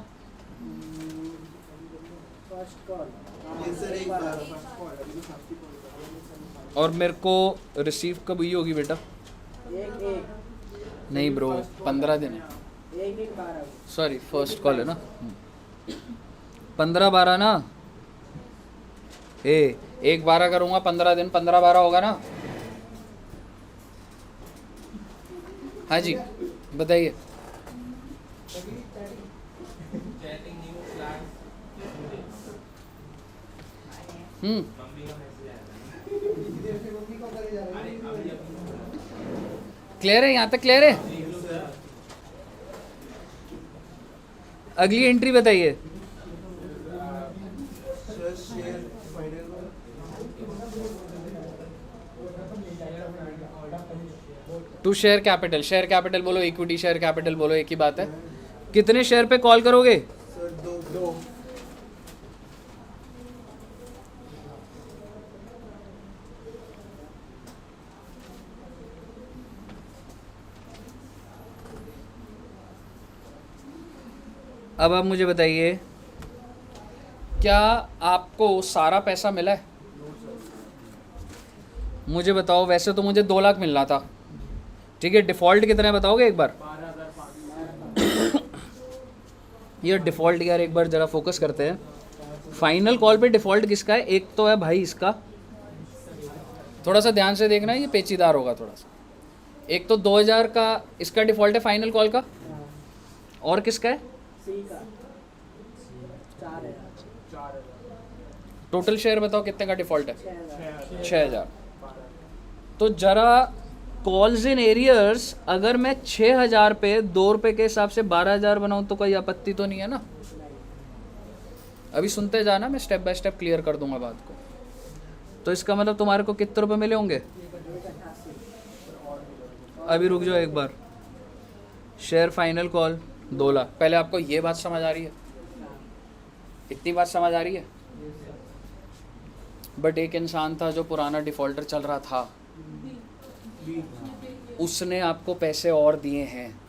First call. ये सर एक बार और मेरे को रिसीव कब हुई होगी बेटा? एक नहीं ब्रो, 15 दिन है। एक 12। सॉरी फर्स्ट कॉल है ना। 15/12 ना। 1/12 करूँगा 15 दिन, 15/12 होगा ना। हाँ जी बताइए। चैटिंग न्यू क्लास हम्म, मम्मी का मैसेज आया था। क्लियर है? यहाँ तक क्लियर है? अगली एंट्री बताइए। To share capital. Share capital बोलो, इक्विटी शेयर कैपिटल बोलो, एक ही बात है। कितने शेयर पे कॉल करोगे? दो। अब आप मुझे बताइए, क्या आपको सारा पैसा मिला है? मुझे बताओ। वैसे तो मुझे 2 लाख मिलना था, ठीक है, डिफ़ॉल्ट कितना है बताओगे एक बार? 12,500। ये डिफ़ॉल्ट यार एक बार ज़रा फोकस करते हैं। फाइनल कॉल पे डिफ़ॉल्ट किसका है? एक तो है भाई इसका, थोड़ा सा ध्यान से देखना, ये पेचीदार होगा थोड़ा सा। एक तो 2000 का इसका डिफ़ॉल्ट है फाइनल कॉल का, और किसका है? सी का 4,000 टोटल शेयर बताओ कितने का डिफ़ॉल्ट है? 6,000 6000। तो जरा कॉल्स इन एरियर्स अगर मैं 6000 पे 2 रुपये के हिसाब से 12,000 बनाऊँ तो कोई आपत्ति तो नहीं है ना? अभी सुनते जाना, मैं स्टेप बाय स्टेप क्लियर कर दूंगा बात को। तो इसका मतलब तुम्हारे को कितने रुपए मिले होंगे? अभी रुक जाओ एक बार। Share final call 2 lakh. पहले आपको ये बात समझ आ रही है? इतनी बात समझ आ रही है? बट एक इंसान था जो पुराना डिफ़ॉल्टर चल रहा था, उसने आपको पैसे और दिए हैं,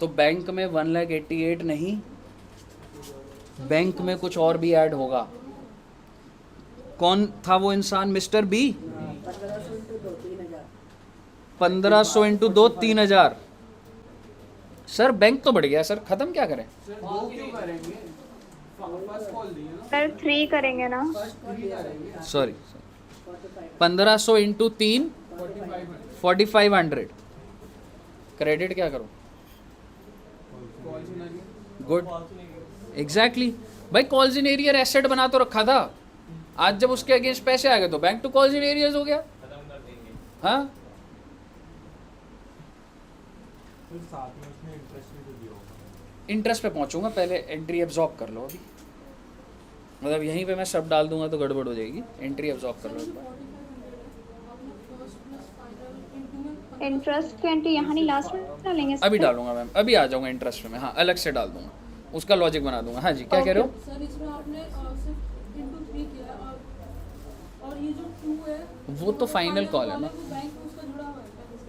तो बैंक में 1,88,000 नहीं, बैंक में कुछ और भी ऐड होगा। कौन था वो इंसान? Mister B. 1500 into 2 3,000। Sir bank तो बढ़ गया सर, खत्म क्या करें? सर 2 क्यों करेंगे? फर्स्ट कॉल दी है ना, सर 3 करेंगे ना? Sorry, 1500 into 3 4500। क्रेडिट क्या करो? कॉल सुना के गुड, एग्जैक्टली भाई। कॉल्स इन एरियर एसेट बना तो रखा था, आज जब उसके अगेंस्ट पैसे आ गए तो bank to calls in arrears हो गया। खत्म कर देंगे। हाँ, फिर साथ में उसने इंटरेस्ट भी तो दिया होगा। इंटरेस्ट पे पहुंचूंगा, पहले एंट्री एब्जॉर्ब कर लो अभी। मतलब यहीं पे मैं सब डाल दूंगा तो गड़बड़ हो जाएगी। एंट्री एब्जॉर्ब कर लो एक बार। इंटरेस्ट की एंट्री यहाँ नहीं, लास्ट में डालेंगे? अभी डालूंगा मैम, अभी आ जाऊंगा इंटरेस्ट में। हाँ, अलग से डाल दूंगा, उसका लॉजिक बना दूंगा। हाँ जी, क्या कह रहे हो? सर इसमें आपने सिर्फ इंटू 3 किया है, और ये जो 2 है वो तो फाइनल कॉल है ना। वो बैंक में उसका जुड़ा हुआ है पहले से।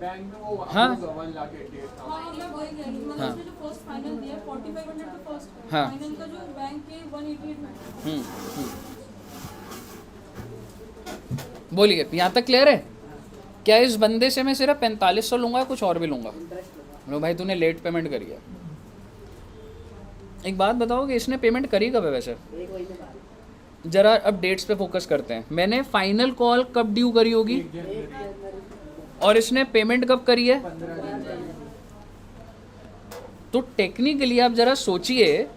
बैंक में वो हाँ। 1,88,000 हाँ मैं वही कह रही हूँ, हाँ। मतलब इसमें जो फर्स्ट फाइनल दिया है 4500 तो फर्स्ट हाँ। फाइनल का जो बैंक के 188 में है। बोलिए, यहाँ तक क्लियर है? क्या इस बंदे से मैं सिर्फ 4500 लूंगा, कुछ और भी लूंगा? लो भाई, तूने लेट पेमेंट करी है। एक बात बताओ कि इसने पेमेंट करी कब है वैसे? एक महीने बाद जरा अब डेट्स पे फोकस करते हैं। मैंने फाइनल कॉल कब ड्यू करी होगी, और इसने पेमेंट कब करी है? तो टेक्निकली आप जरा सोचिए,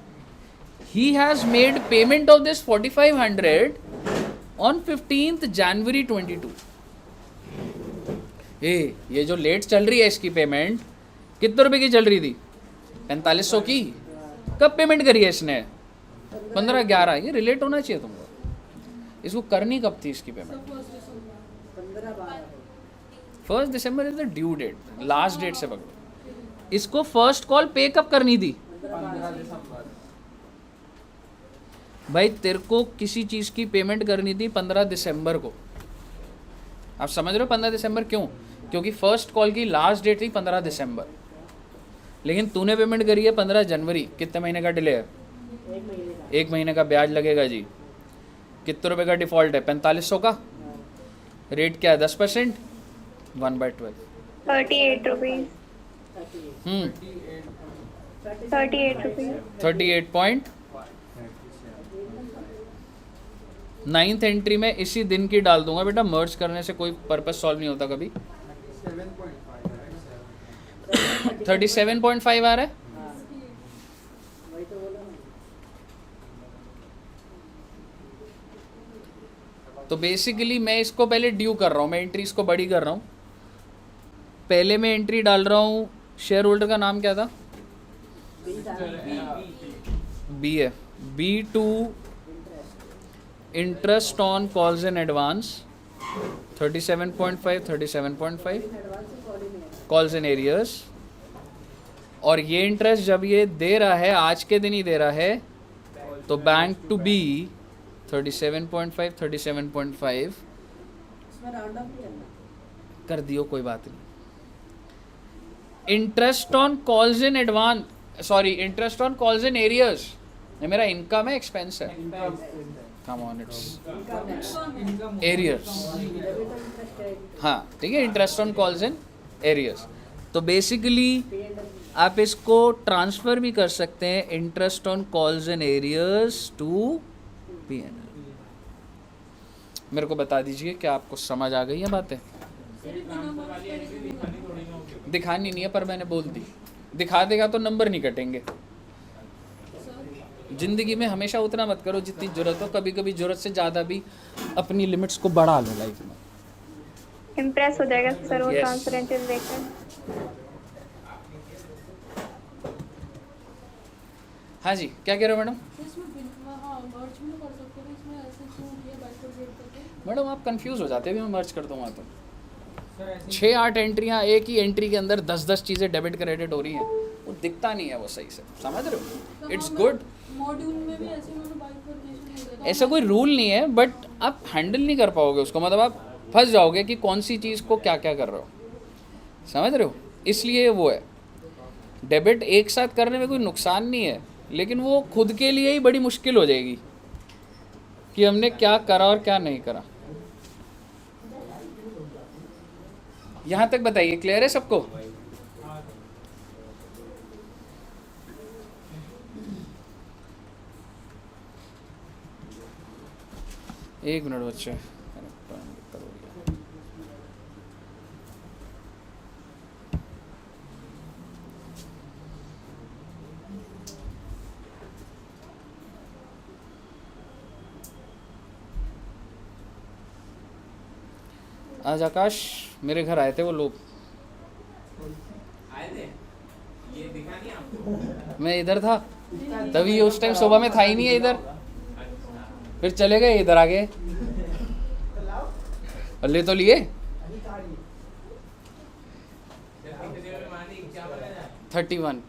he has made payment of this 4500 on 15th January 22। ये जो लेट चल रही है इसकी पेमेंट कितने रुपए की चल रही थी? 4500 की। कब पेमेंट करी है इसने? 15/11। ये रिलेट होना चाहिए तुमको। इसको करनी कब थी इसकी पेमेंट? 1 दिसंबर is the due date, last date से पकड़ो। इसको फर्स्ट कॉल पे कब करनी थी? 15 दिसंबर। भाई तेरे को किसी चीज़ की पेमेंट करनी थी 15 दिसंबर को। आप समझ रहे हो 15 दिसंबर क्यों? क्योंकि फर्स्ट कॉल की लास्ट डेट थी 15 दिसंबर, लेकिन तूने पेमेंट करी है 15 जनवरी। कितने महीने का डिले है? 1 महीने का 1 महीने का ब्याज लगेगा जी। कितने रुपए का डिफ़ॉल्ट है? 4500 का। रेट क्या है? 10%, 1/12। 38 रुपीज़। 38 रुपीज़। 38 9th एंट्री में इसी दिन की डाल दूंगा बेटा। मर्ज करने से कोई पर्पस सॉल्व नहीं होता कभी। 37.5 आ रहा है। वही तो बोला ना। तो बेसिकली मैं इसको पहले ड्यू कर रहा हूँ, मैं एंट्री इसको बड़ी कर रहा हूँ। पहले मैं एंट्री डाल रहा हूँ, शेयर होल्डर का नाम क्या था? बी है। B2 interest on calls in advance 37.5 37.5 calls in arrears. और ये इंटरेस्ट जब ये दे रहा है, आज के दिन ही दे रहा है, तो बैंक टू बी 37.5 37.5 इसमें राउंड ऑफ नहीं करना। कर दियो, कोई बात नहीं। Interest on calls in advance, sorry interest on calls in arrears, ये मेरा इनकम है एक्सपेंस है? Come on it's income arrears. हाँ ठीक है, interest on calls in arrears. तो बेसिकली आप इसको ट्रांसफ़र भी कर सकते हैं interest on calls in arrears to PNL. मेरे को बता दीजिए क्या आपको समझ आ गई है बातें? दिखानी नहीं है, पर मैंने बोल दी. दिखा देगा तो नंबर नहीं कटेंगे. ज़िंदगी में हमेशा उतना मत करो जितनी ज़रूरत हो. कभी कभी ज़रूरत से ज़्यादा भी अपनी लिमिट्स को बढ़ा लो लाइफ में. इम्प्रेस हो जाएगा सर वो Yes. ट्रांसपेरेंट देखकर. हाँ जी, क्या कह रहे हो मैडम? हाँ मर्ज भी कर सकते हैं इसमें, ऐसे क्यों किया बाइफरकेट करके? मैडम आप कंफ्यूज हो जाते हैं भी मैं मर्ज कर दूंगा तो. सर ऐसे 6-8 एंट्रियाँ एक ही एंट्री के अंदर 10-10 चीज़ें डेबिट क्रेडिट हो रही हैं. वो दिखता नहीं है वो सही से, समझ रहे हो? It's good. मॉड्यूल में भी ऐसे उन्होंने बाइफरकेशन हो गया था. ऐसा कोई रूल नहीं है, बट आप हैंडल नहीं कर पाओगे उसको. मतलब आप फंस जाओगे कि कौन सी चीज़ को क्या क्या कर रहे हो. समझ रहे हो? इसलिए वो है. डेबिट एक साथ करने में कोई नुकसान नहीं है, लेकिन वो खुद के लिए ही बड़ी मुश्किल हो जाएगी कि हमने क्या करा और क्या नहीं करा. यहाँ तक बताइए, क्लियर है सबको? एक मिनट बच्चे. आज आकाश मेरे घर आए थे वो लोग. आए थे, ये दिखा नहीं आपको? मैं इधर था तभी, उस टाइम सुबह में था ही नहीं है इधर. फिर चले गए इधर आगे और ले तो लिए. 31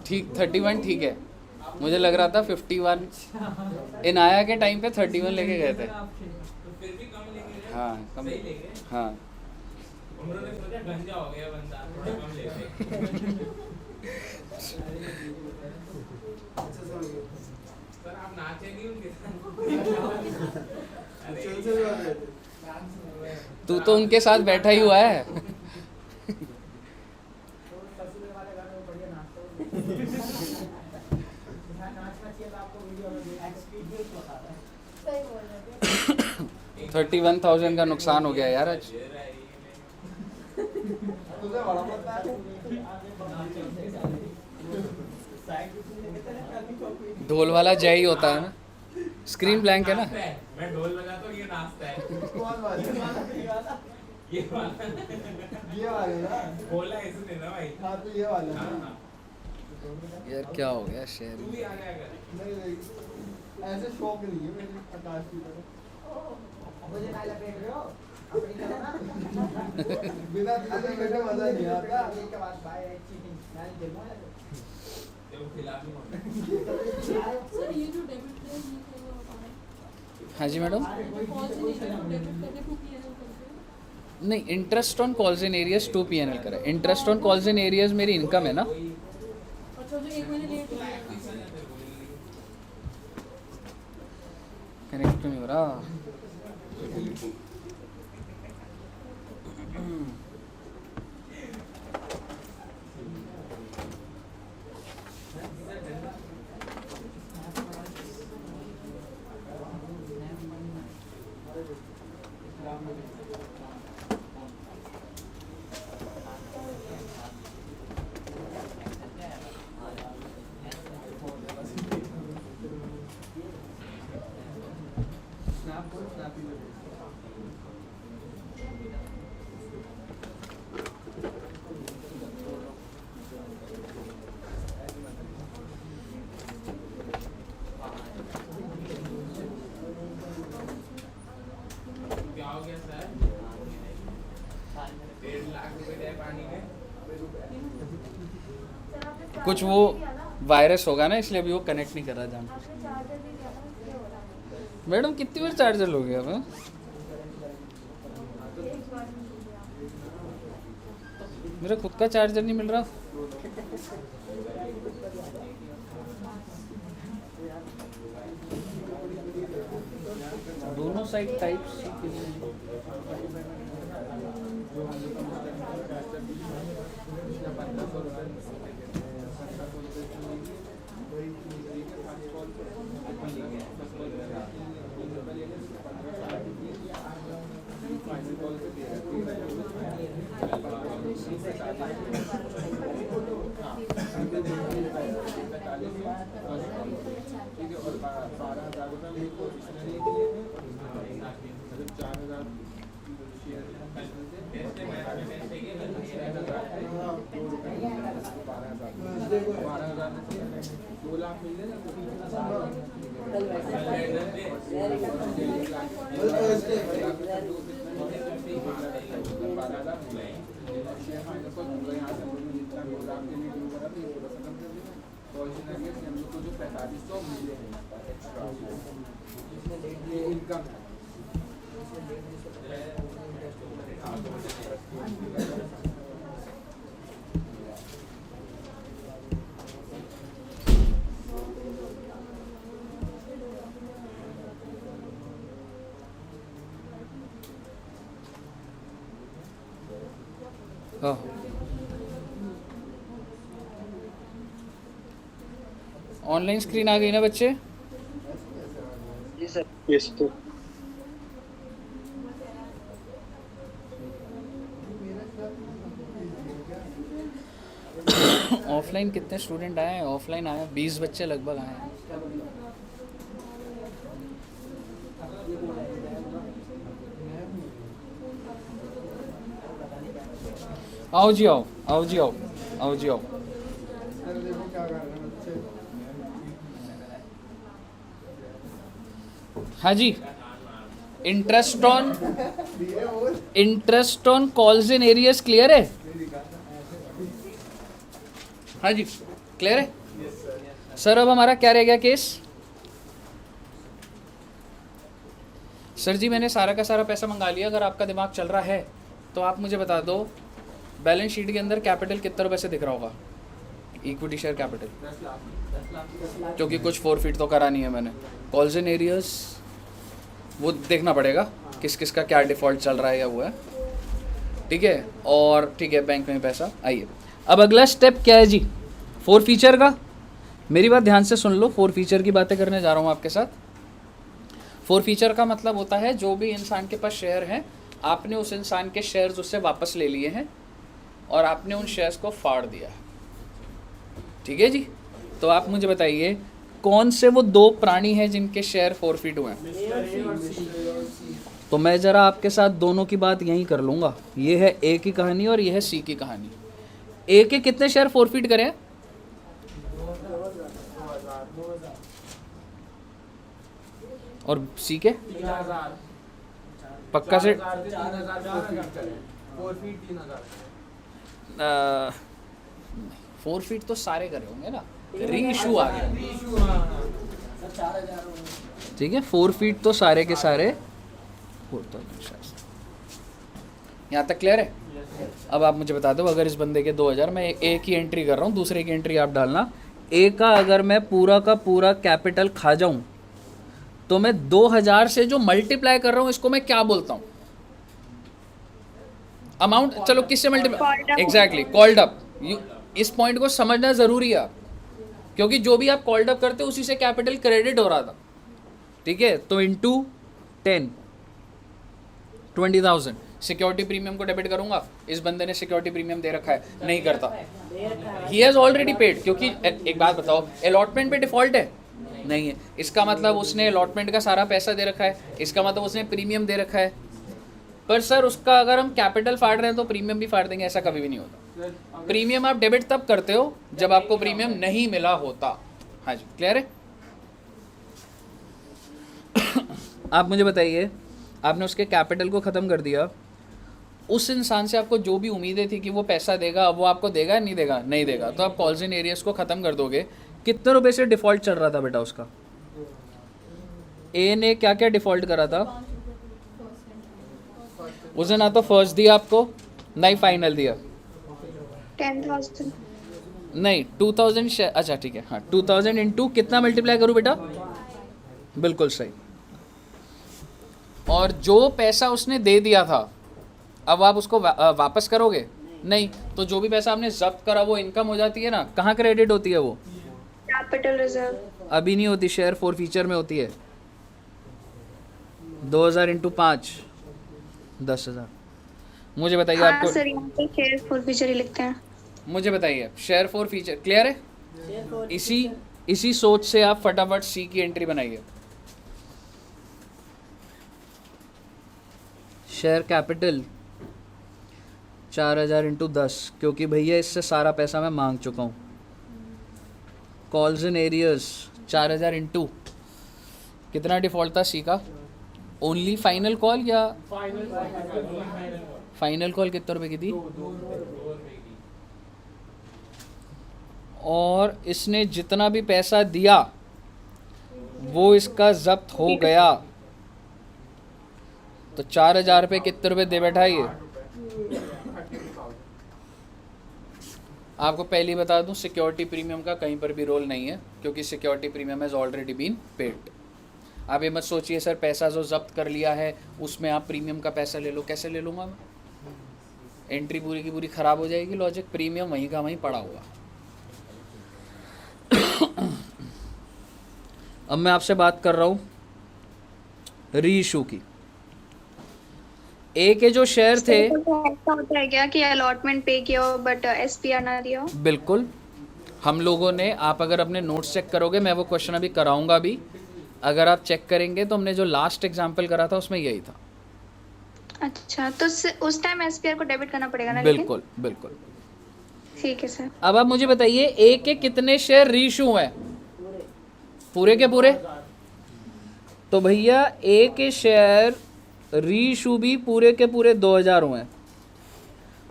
ठीक, 31 ठीक है. मुझे लग रहा था 51. इन आया के टाइम पे 31 लेके गए थे. तो फिर भी कम लेंगे. हाँ कम. सही लेंगे. हाँ उन्होंने सोचा गंजा हो गया बंदा, थोड़ा कम लेते. सर आप नाचे नहीं उनके साथ? अरे तू तो उनके साथ बैठा ही हुआ है. सही बोल रहे हो. 31,000 का नुकसान हो गया यार आज. ढोल वाला जय ही होता है ना. स्क्रीन ब्लैंक है ना. नाचता है. मैं ढोल बजाता हूँ, ये नाचता है. ये वाला बोला इसने ना भाई. हाँ, हाँ. यार क्या हो गया शहर तू में. भी आ गया कर. ऐसे शौक नहीं है मेरे आकाश की तरह. मुझे काय लपेट रहे हो? अपनी करो ना. बिना दिखे बैठे मजा नहीं आता. एक के बाद बाय चीटिंग मैं देखूंगा. देखो खिलाफ ही होना. सर ये जो डेबिट है ये क्या होता है? हाँ जी मैडम. कॉल से नहीं करें डेबिट करके टू पीएनएल करके. नहीं, interest on calls in arrears to PNL करें. Interest on calls in arrears मेरी इनकम है ना. अच्छा जो एक महीने लेट हो गया. कनेक्ट नहीं हो रहा. क्या हो गया सर? 1.5 लाख रुपए गए पानी में. कुछ वो वायरस होगा ना, इसलिए अभी वो कनेक्ट नहीं कर रहा जान. मैडम कितनी बार चार्जर लोगे अब? मेरा खुद का चार्जर नहीं मिल रहा. साइट टाइप्स हाँ ऑनलाइन स्क्रीन आ गई ना बच्चे यस सर ऑफलाइन कितने स्टूडेंट आए हैं ऑफलाइन आए 20 बच्चे लगभग आए हैं आओ जी आओ आओ जी आओ आओ जी आओ हाँ जी interest on calls in arrears clear है हाँ जी क्लियर है सर अब हमारा क्या रह गया केस सर जी मैंने सारा का सारा पैसा मंगा लिया अगर आपका दिमाग चल रहा है तो आप मुझे बता दो बैलेंस शीट के अंदर कैपिटल कितने रुपए से दिख रहा होगा इक्विटी शेयर कैपिटल क्योंकि कुछ फोरफिट तो करा नहीं है मैंने कॉल्स इन एरियस वो देखना पड़ेगा किस किस का क्या डिफ़ॉल्ट चल रहा है या वो है ठीक है और ठीक है बैंक में पैसा आइए अब अगला स्टेप क्या है जी 4 फीचर का मेरी बात ध्यान से सुन लो 4 फीचर की बातें करने जा रहा हूँ आपके साथ 4 फीचर का मतलब होता है जो भी इंसान के पास शेयर हैं आपने उस इंसान के शेयर्स उससे वापस ले लिए हैं और आपने उन शेयर्स को फाड़ दिया ठीक है जी तो आप मुझे बताइए कौन से वो 2 प्राणी हैं जिनके शेयर फॉरफिट हुए हैं तो मैं ज़रा आपके साथ दोनों की बात यहीं कर लूँगा ये है ए की कहानी और ये है सी की कहानी ए के कितने शेयर फॉरफिट करें और सी के पक्का से 4 फीट तो सारे करे होंगे ना री इशू आ गया ठीक है 4 फीट तो सारे के सारे यहाँ तक क्लियर है अब आप मुझे बता दो अगर इस बंदे के 2000 मैं ए की एंट्री कर रहा हूँ दूसरे की एंट्री आप डालना ए का अगर मैं पूरा का पूरा कैपिटल खा जाऊँ तो मैं 2000 से जो मल्टीप्लाई कर रहा हूँ इसको मैं क्या बोलता हूँ अमाउंट चलो किससे मल्टीप्लाई एग्जैक्टली कॉल्ड अप इस पॉइंट को समझना ज़रूरी है क्योंकि जो भी आप कॉल्ड अप करते उसी से कैपिटल क्रेडिट हो रहा था ठीक है तो इनटू 10 20,000 सिक्योरिटी प्रीमियम को डेबिट करूंगा इस बंदे ने सिक्योरिटी प्रीमियम दे रखा है नहीं करता ही हैज़ ऑलरेडी पेड क्योंकि एक बात बताओ अलॉटमेंट पे डिफॉल्ट है नहीं है इसका मतलब उसने अलॉटमेंट का सारा पैसा दे रखा है इसका मतलब उसने प्रीमियम दे रखा है पर सर उसका अगर हम कैपिटल फाड़ रहे हैं तो प्रीमियम भी फाड़ देंगे ऐसा कभी भी नहीं होता प्रीमियम आप डेबिट तब करते हो जब आपको प्रीमियम नहीं मिला होता हाँ जी क्लियर है आप मुझे बताइए आपने उसके कैपिटल को ख़त्म कर दिया उस इंसान से आपको जो भी उम्मीदें थी कि वो पैसा देगा वो आपको देगा नहीं देगा नहीं देगा तो आप कॉल्स इन एरियस को ख़त्म कर दोगे कितने रुपए से डिफ़ॉल्ट चल रहा था बेटा उसका ए ने क्या क्या डिफ़ॉल्ट करा था उसने ना तो फर्स्ट दिया आपको नहीं फाइनल दिया 10,000 नहीं 2000 शेयर अच्छा ठीक है हाँ 2000 इंटू कितना मल्टीप्लाई करूँ बेटा बिल्कुल सही और जो पैसा उसने दे दिया था अब आप उसको वापस करोगे नहीं, तो जो भी पैसा आपने जब्त करा वो इनकम हो जाती है ना, कहाँ क्रेडिट होती है वो? Capital reserve. अभी नहीं होती, शेयर फोर फीचर में होती है। 2000 इंटू 5 10,000। मुझे बताइए हाँ आपको, सर, यहाँ पे शेयर फॉरफीचर ही लिखते हैं। मुझे बताइए शेयर फोर फीचर क्लियर है? शेयर फॉर इसी सोच से आप फटाफट सी की एंट्री बनाइए। शेयर कैपिटल 4000 इंटू 10, क्योंकि भैया इससे सारा पैसा मैं मांग चुका हूँ। कॉल्स इन एरियर्स 4000 इंटू कितना डिफॉल्ट था सी का? ओनली फाइनल कॉल या फाइनल कॉल कितने रुपए की थी? और इसने जितना भी पैसा दिया वो इसका जब्त हो गया, तो 4000 रुपये कितने रुपए दे बैठा ये? आपको पहले ही बता दूं, सिक्योरिटी प्रीमियम का कहीं पर भी रोल नहीं है, क्योंकि security premium has already been paid. आप ये मत सोचिए सर पैसा जो जब्त कर लिया है उसमें आप प्रीमियम का पैसा ले लो। कैसे ले लूँगा मैं? एंट्री पूरी की पूरी ख़राब हो जाएगी, लॉजिक प्रीमियम वहीं का वहीं पड़ा हुआ। अब मैं आपसे बात कर रहा हूँ री इशू की। ए के जो शेयर थे, ऐसा होता है क्या कि अलॉटमेंट पे किया हो बट एसपीआर ना दिया हो? बिल्कुल हम लोगों ने, आप अगर अपने नोट्स चेक करोगे, मैं वो क्वेश्चन अभी कराऊंगा भी, अगर आप चेक करेंगे तो हमने जो लास्ट एग्जाम्पल करा था उसमें यही था। अच्छा, तो उस टाइम एसपीआर को डेबिट करना पड़ेगा ना? बिल्कुल बिल्कुल। ठीक है सर। अब आप मुझे बताइए ए के कितने शेयर रीइशू हैं? पूरे के पूरे? तो भैया ए के शेयर रीइशू भी पूरे के पूरे 2000 हुए हैं।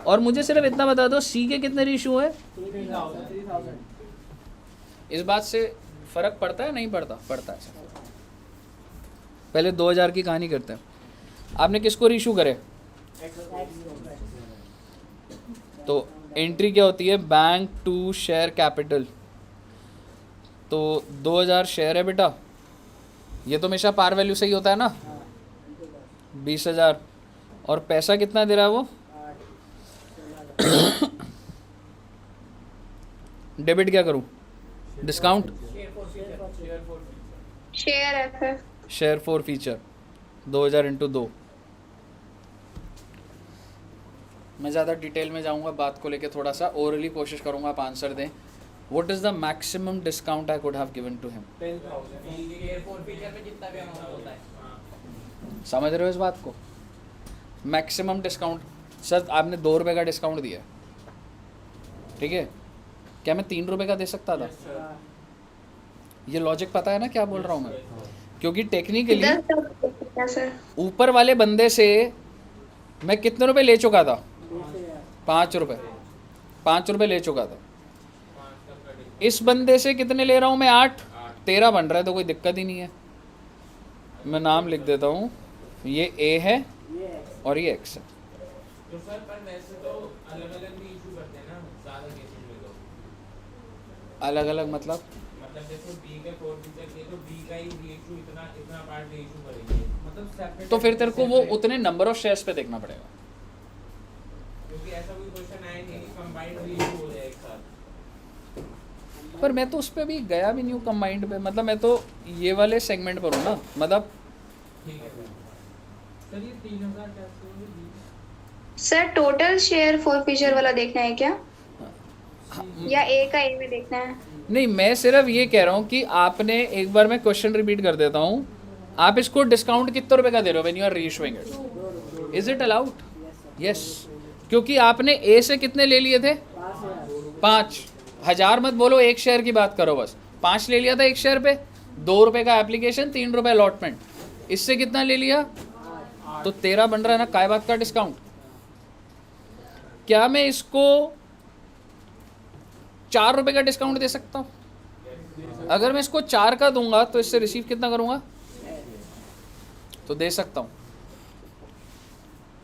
और मुझे सिर्फ इतना बता दो सी के कितने रीइशू हैं? 3000। इस बात से फर्क पड़ता है नहीं पड़ता? पड़ता है। पहले 2000 की कहानी करते हैं। आपने किसको रीइशू करे? तो एंट्री क्या होती है? Bank to share capital. तो 2000 शेयर है बेटा, ये तो हमेशा पार वैल्यू से ही होता है ना, 20,000। और पैसा कितना दे रहा है वो? डेबिट क्या करूं? डिस्काउंट? शेयर है sir. Share four feature 2000 into 2। मैं ज़्यादा डिटेल में जाऊंगा बात को लेके, थोड़ा सा ओरली कोशिश करूंगा आप आंसर दें। What is the maximum discount I could have given to him? 10,000। समझ रहे हो इस बात को? मैक्सिमम डिस्काउंट सर आपने 2 रुपये का डिस्काउंट दिया, ठीक है, क्या मैं 3 रुपये का दे सकता था? ये लॉजिक पता है ना क्या बोल रहा हूँ मैं? क्योंकि टेक्निकली 10 सर। ऊपर वाले बंदे से मैं कितने रुपए ले चुका था? 5 रुपये। 5 रुपये ले चुका था। इस बंदे से कितने ले रहा हूँ मैं? 8। 13 बन रहा है, तो कोई दिक्कत ही नहीं है। मैं नाम लिख देता हूँ, ये ए है और ये एक्स है। तो सर पर वैसे तो अलग-अलग भी इशू करते हैं ना ज़्यादा केसेस में तो। अलग अलग मतलब जैसे बी के 4 फीचर के तो बी का ही रीइशू इतना पार्ट रीइशू करेंगे, मतलब सेपरेट। तो फिर तेरे को वो उतने नंबर ऑफ शेयर्स पे देखना पड़ेगा, क्योंकि ऐसा कोई क्वेश्चन आया नहीं कि कंबाइंड रीइशू हो जाए एक साथ। पर मैं तो उस पर भी गया भी नहीं हूँ कंबाइंड पे, मतलब मैं तो ये वाले सेगमेंट पर हूँ ना, मतलब ठीक है सर ये 3000 कैसे सर टोटल शेयर फॉरफीचर वाला देखना है क्या, या ए का ए में देखना है? नहीं, मैं सिर्फ ये कह रहा हूँ कि आपने, एक बार मैं क्वेश्चन रिपीट कर देता हूँ, आप इसको डिस्काउंट कितने रुपए का दे रहे हो when you are reissuing it? Is it allowed? Yes, क्योंकि आपने ए से कितने ले लिए थे? 5,000 मत बोलो, एक शेयर की बात करो बस। 5 ले लिया था एक शेयर पे, 2 रुपए का एप्लीकेशन, 3 रुपए अलॉटमेंट। इससे कितना ले लिया? तो 13 बन रहा है ना, काय बात का डिस्काउंट? क्या मैं इसको 4 रुपए का डिस्काउंट दे सकता हूँ? अगर मैं इसको 4 का दूंगा तो इससे रिसीव कितना करूंगा? तो दे सकता हूँ।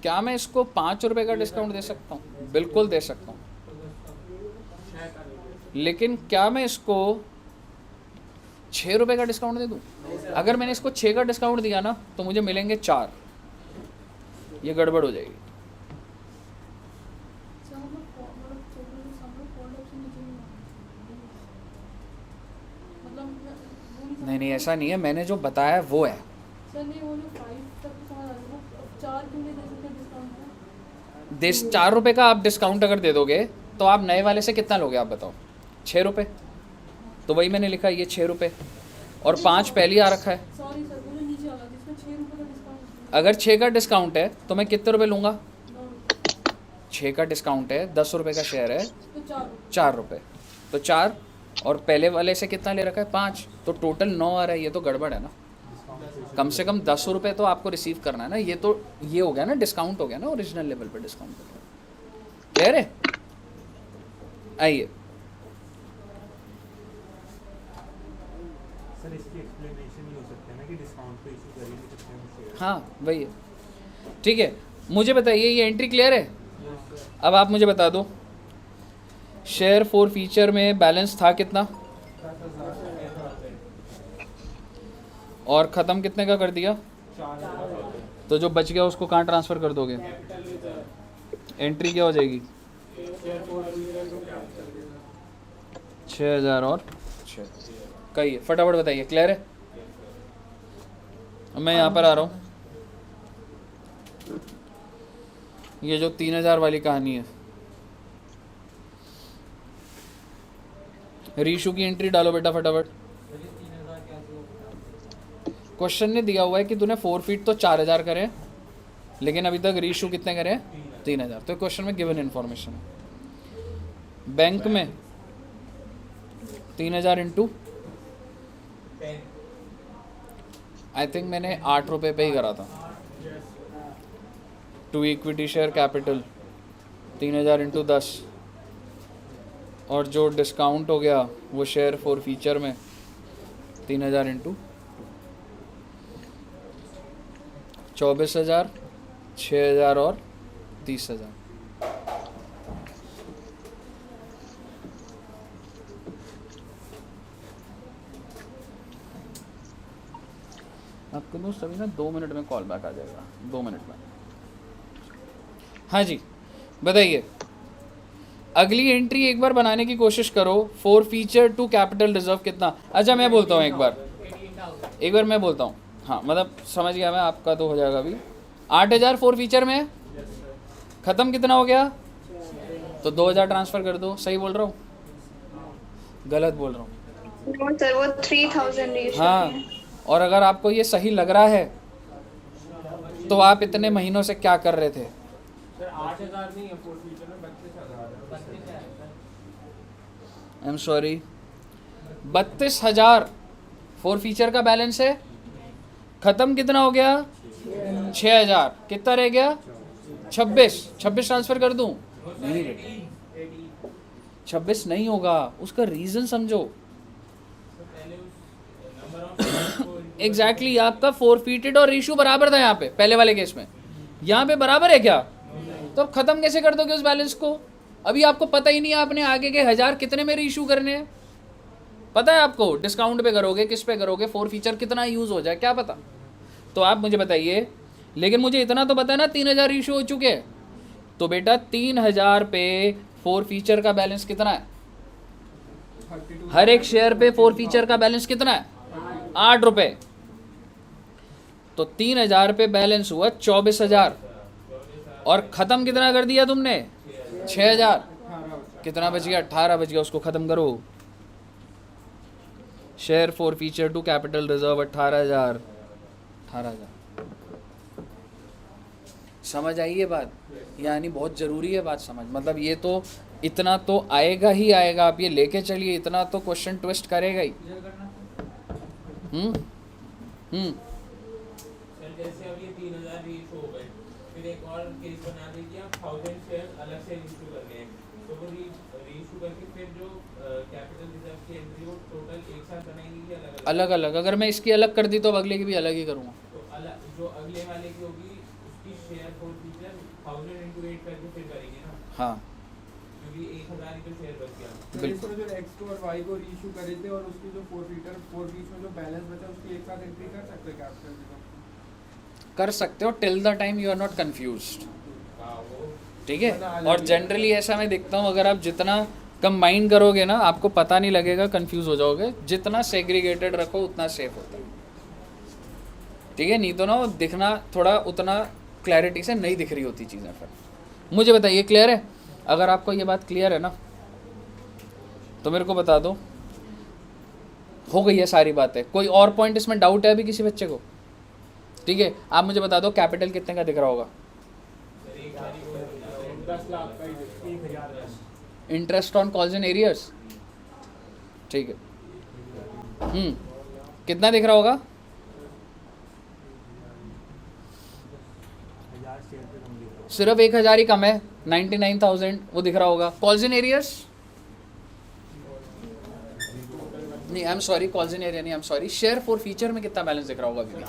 क्या मैं इसको 5 रुपए का डिस्काउंट दे सकता हूँ? बिल्कुल दे सकता हूँ। लेकिन क्या मैं इसको 6 रुपए का डिस्काउंट दे दूँ? अगर मैंने इसको 6 का डिस्काउंट दिया ना तो मुझे मिलेंगे 4। ये गड़बड़ हो जाएगी। सर हम लोग कॉल ऑप्शन नीचे नहीं मांगते। मतलब वो नहीं ऐसा नहीं है, मैंने जो बताया वो है। सर नहीं वो जो 5 तक समझ आ रहा है, 4 क्यों नहीं दे सकते डिस्काउंट में? 4 रुपये का आप डिस्काउंट अगर दे दोगे तो आप नए वाले से कितना लोगे आप बताओ? 6 रुपये। तो वही मैंने लिखा ये 6 रुपये और 5 पहले ही आ रखा है। सॉरी सर वो जो नीचे आ रहा है जिसमें 6 रुपये का डिस्काउंट अगर 6 का डिस्काउंट है तो मैं कितने रुपए लूँगा? 9 6 का डिस्काउंट है, 10 रुपये का शेयर है, तो 4 4 रुपये। तो 4 और पहले वाले से कितना ले रखा है? 5, तो टोटल 9 आ रहा है। ये तो गड़बड़ है ना। कम से कम 10 रुपये तो आपको रिसीव करना है ना। ये तो ये हो गया ना, डिस्काउंट हो गया ना, ओरिजिनल लेवल पे डिस्काउंट हो गया। क्लियर है? आइए सर इसकी एक्सप्लेनेशन ही हो सकता है ना कि डिस्काउंट पे इशू कर ही नहीं सकते हम शेयर। हाँ वही है। ठीक है, मुझे बताइए ये एंट्री क्लियर है? अब आप मुझे बता दो शेयर फॉर फीचर में बैलेंस था कितना और ख़त्म कितने का कर दिया? तो जो बच गया उसको कहाँ ट्रांसफ़र कर दोगे? एंट्री क्या हो जाएगी? 6000 और 6। कहिए फटाफट बताइए। क्लियर है? मैं यहाँ पर आ रहा हूँ। ये जो 3000 वाली कहानी है, रीशू की एंट्री डालो बेटा फटाफट। क्वेश्चन ने दिया हुआ है कि तूने 4 फीट तो 4000 करे, लेकिन अभी तक रीशू कितने करे? 3000। तो क्वेश्चन में गिवन इन्फॉर्मेशन है। बैंक में 3000 इंटू आई थिंक मैंने 8 रुपये पे ही करा था। To equity share capital 3000 into 10 और जो डिस्काउंट हो गया वो शेयर फॉर फीचर में 3000 इंटू 24,000, 6,000 और 30,000। आपको दोस्त अभी ना 2 मिनट में कॉल बैक आ जाएगा, 2 मिनट में। हाँ जी बताइए, अगली एंट्री एक बार बनाने की कोशिश करो। 4 फीचर टू कैपिटल रिजर्व कितना? अच्छा मैं बोलता हूँ एक बार मैं बोलता हूँ। हाँ मतलब समझ गया मैं, आपका तो हो जाएगा अभी। 8000 4 फीचर में, ख़त्म कितना हो गया? तो 2000 ट्रांसफ़र कर दो। सही बोल रहा हूँ गलत बोल रहा हूँ? नो सर वो 3000 रेशियो हाँ, और अगर आपको ये सही लग रहा है तो आप इतने महीनों से क्या कर रहे थे? सर 8000 नहीं है 4 फीचर में, 32,000 है। आई एम सॉरी, 32,000 4 फीचर का बैलेंस है। ख़त्म कितना हो गया? 6,000। कितना रह गया? 26 ट्रांसफ़र कर दूं? नहीं बेटा 26 नहीं होगा, उसका रीज़न समझो। एग्जैक्टली आपका 4 फीटेड और रेशियो बराबर था यहाँ पे पहले वाले केस में। यहाँ पे बराबर है क्या? तो अब ख़त्म कैसे कर दोगे उस बैलेंस को? अभी आपको पता ही नहीं है आपने आगे के 1000 कितने में रीइशू करने हैं। पता है आपको डिस्काउंट पे करोगे, किस पे करोगे, 4 फीचर कितना यूज़ हो जाए क्या पता। तो आप मुझे बताइए, लेकिन मुझे इतना तो पता है ना 3000 रीइशू हो चुके हैं। तो बेटा 3000 पे 4 फीचर का बैलेंस कितना है? हर एक शेयर पे 4 फीचर का बैलेंस कितना है? 8 रुपये। तो 3000 पे बैलेंस हुआ 24,000 और ख़त्म कितना कर दिया तुमने? 6,000। कितना बच गया? 18 बच गया। उसको ख़त्म करो। Share forfeiture to capital reserve 18,000। समझ आई ये बात? यानी बहुत ज़रूरी है बात समझ। मतलब ये तो इतना तो आएगा ही आएगा, आप ये लेके चलिए, इतना तो क्वेश्चन ट्विस्ट करेगा ही। सर जैसे अब ये 3000 रीइशू हो गए, फिर एक और केस बना दीजिए आप 1000 शेयर अलग से रीइशू करने हैं, तो वो रीइशू करके फिर जो कैपिटल रिजर्व की एंट्री वो टोटल एक साथ बनाएंगे कि अलग अलग? अगर मैं इसकी अलग कर दी तो अब अगले की भी अलग ही करूँगा। तो अलग जो अगले वाले की होगी उसकी शेयर फॉर फीचर 1000 into 8 करके फिर करेंगे ना, हाँ क्योंकि 1000 ही तो शेयर बच गया। बिल्कुल। जो x को और y को रीइशू करे थे और उसकी जो 4 फीचर 4 बीच में जो बैलेंस बचा उसकी एक साथ एंट्री कर सकते हैं कैपिटल रिजर्व। कर सकते हो till the time you are not confused, ठीक है। और जनरली ऐसा मैं देखता हूँ, अगर आप जितना कंबाइन करोगे ना आपको पता नहीं लगेगा, कंफ्यूज हो जाओगे। जितना सेग्रीगेटेड रखो उतना सेफ होता है, ठीक है। नहीं तो ना वो दिखना थोड़ा उतना क्लैरिटी से नहीं दिख रही होती चीज़ें। फिर मुझे बताइए क्लियर है? अगर आपको ये बात क्लियर है ना तो मेरे को बता दो, हो गई है सारी बातें। कोई और पॉइंट इसमें डाउट है अभी किसी बच्चे को? ठीक है, आप मुझे बता दो कैपिटल कितने का दिख रहा होगा? 10 लाख का ही 1000 interest on calls and arrears, ठीक है। कितना दिख रहा होगा? सिर्फ 1000 ही कम है, 99,000 वो दिख रहा होगा। कॉल्स एंड एरियर्स नहीं, I am sorry, calls and area नहीं, I am sorry, share forfeiture में कितना बैलेंस दिख रहा होगा अभी?